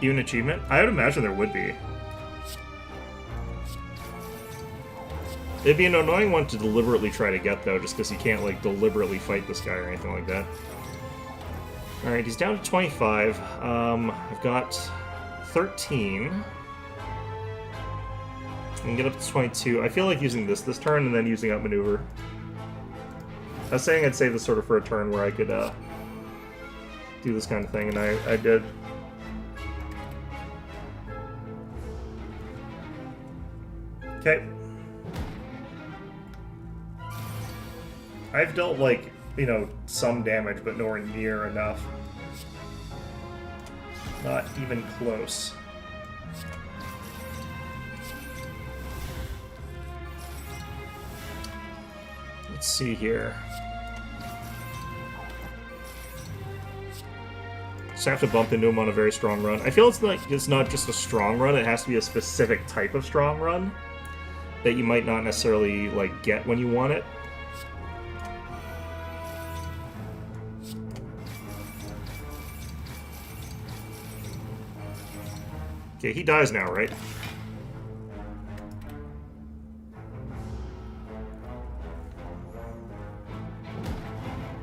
Even achievement? I would imagine there would be. It'd be an annoying one to deliberately try to get, though, just because you can't, like, deliberately fight this guy or anything like that. Alright, he's down to 25. I've got 13. I can get up to 22. I feel like using this turn and then using up maneuver. I was saying I'd save this sort of for a turn where I could do this kind of thing, and I did. Okay. I've dealt, like, you know, some damage, but nowhere near enough. Not even close. Let's see here. Just have to bump into him on a very strong run. I feel it's not just a strong run, it has to be a specific type of strong run that you might not necessarily, like, get when you want it. Okay, he dies now, right?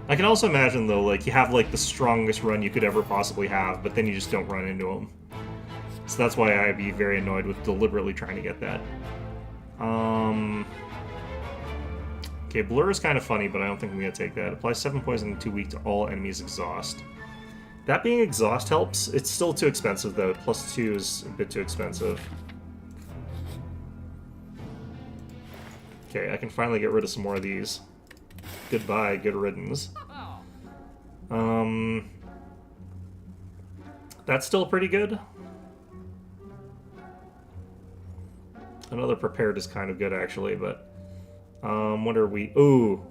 I can also imagine, though, like, you have, like, the strongest run you could ever possibly have, but then you just don't run into him. So that's why I'd be very annoyed with deliberately trying to get that. Okay, Blur is kind of funny, but I don't think I'm going to take that. Apply 7 poison and 2 weak to all enemies exhaust. That being exhaust helps. It's still too expensive, though. +2 is a bit too expensive. Okay, I can finally get rid of some more of these. Goodbye, good riddance. That's still pretty good. Another prepared is kind of good, actually, but... what are we... Ooh,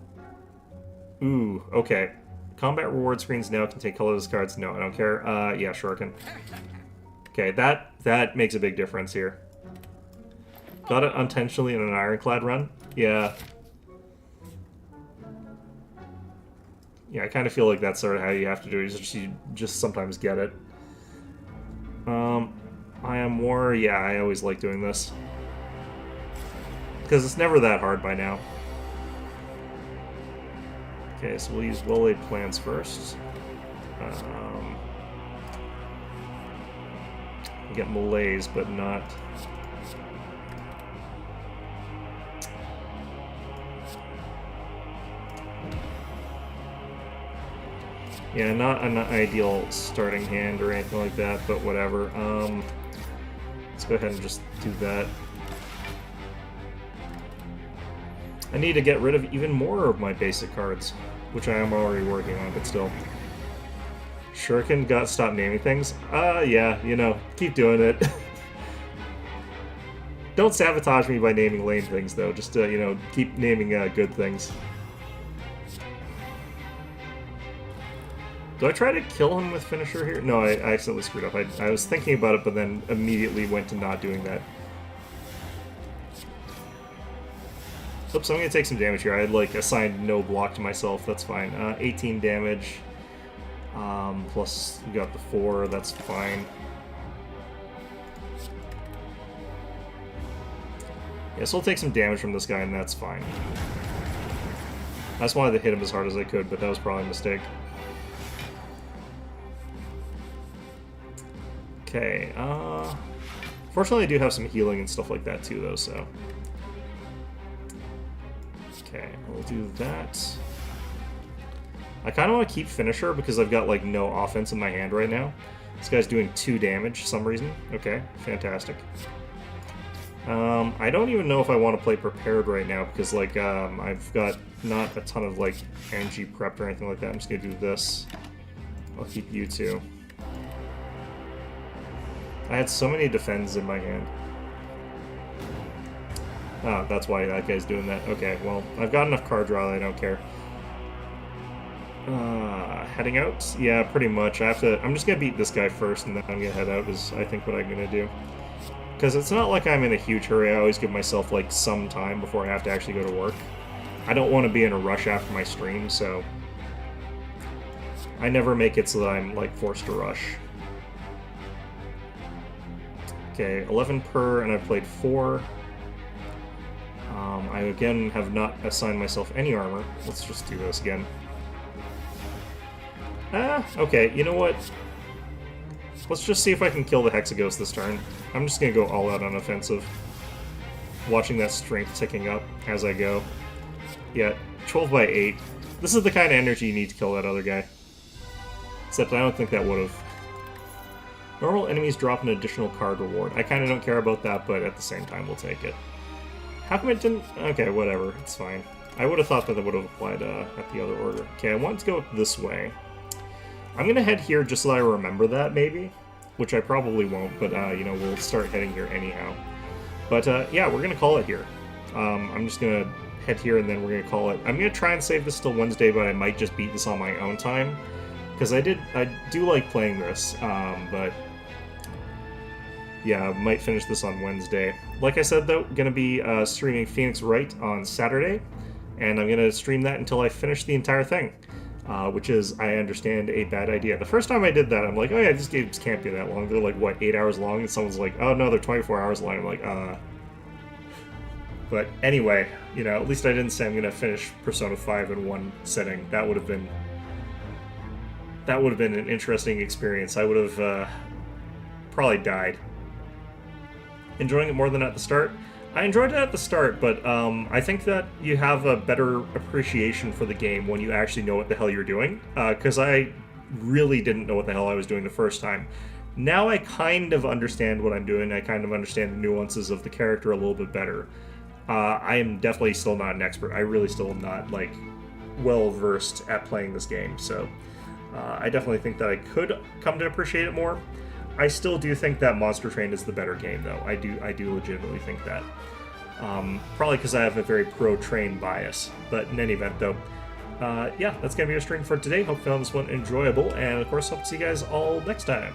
okay. Combat reward screens now contain colorless cards. No, I don't care. Yeah, Shuriken. Okay, that makes a big difference here. Got it unintentionally in an Ironclad run? Yeah. Yeah, I kind of feel like that's sort of how you have to do it. You just sometimes get it. I am War. Yeah, I always like doing this. Because it's never that hard by now. Okay, so we'll use well-laid plans first. We'll get malaise, but not... Yeah, not an ideal starting hand or anything like that, but whatever. Let's go ahead and just do that. I need to get rid of even more of my basic cards, which I am already working on, but still. Shuriken got stopped naming things? Yeah, you know, keep doing it. Don't sabotage me by naming lame things, though. Just, you know, keep naming good things. Do I try to kill him with Finisher here? No, I accidentally screwed up. I was thinking about it, but then immediately went to not doing that. Oops, I'm going to take some damage here. I had, like, assigned no block to myself. That's fine. 18 damage. Plus, you got the 4. That's fine. Yeah, so I'll take some damage from this guy, and that's fine. I just wanted to hit him as hard as I could, but that was probably a mistake. Okay, fortunately I do have some healing and stuff like that too, though, so... Okay, we'll do that. I kind of want to keep Finisher because I've got, like, no offense in my hand right now. This guy's doing 2 damage for some reason. Okay, fantastic. I don't even know if I want to play Prepared right now because, like, I've got not a ton of, like, energy prepped or anything like that. I'm just going to do this. I'll keep you two. I had so many defends in my hand. Oh, that's why that guy's doing that. Okay, well, I've got enough card draw that I don't care. Heading out? Yeah, pretty much. I'm just gonna beat this guy first, and then I'm gonna head out, is I think what I'm gonna do. Because it's not like I'm in a huge hurry. I always give myself, like, some time before I have to actually go to work. I don't want to be in a rush after my stream, so... I never make it so that I'm, like, forced to rush. Okay, 11 per, and I've played 4. I, again, have not assigned myself any armor. Let's just do this again. Okay, you know what? Let's just see if I can kill the Hexaghost this turn. I'm just gonna go all out on offensive. Watching that strength ticking up as I go. Yeah, 12 by 8. This is the kind of energy you need to kill that other guy. Except I don't think that would've. Normal enemies drop an additional card reward. I kind of don't care about that, but at the same time, we'll take it. How come it didn't... Okay, whatever. It's fine. I would have thought that would have applied at the other order. Okay, I want to go this way. I'm gonna head here just so that I remember that, maybe. Which I probably won't, but, you know, we'll start heading here anyhow. But, yeah, we're gonna call it here. I'm just gonna head here and then we're gonna call it. I'm gonna try and save this till Wednesday, but I might just beat this on my own time. Because I do like playing this, but... yeah, I might finish this on Wednesday. Like I said, though, gonna be streaming Phoenix Wright on Saturday. And I'm gonna stream that until I finish the entire thing. Which is, I understand, a bad idea. The first time I did that, I'm like, oh yeah, these games can't be that long. They're like, what, 8 hours long? And someone's like, oh no, they're 24 hours long. I'm like, But anyway, you know, at least I didn't say I'm gonna finish Persona 5 in one sitting. That would have been an interesting experience. I would have probably died. Enjoying it more than at the start? I enjoyed it at the start, but I think that you have a better appreciation for the game when you actually know what the hell you're doing, because I really didn't know what the hell I was doing the first time. Now I kind of understand what I'm doing, I kind of understand the nuances of the character a little bit better. I am definitely still not an expert. I really still am not, like, well-versed at playing this game, so I definitely think that I could come to appreciate it more. I still do think that Monster Train is the better game, though. I do legitimately think that. Probably because I have a very pro-train bias. But in any event, though, yeah, that's going to be our stream for today. Hope you found this one enjoyable, and of course, hope to see you guys all next time.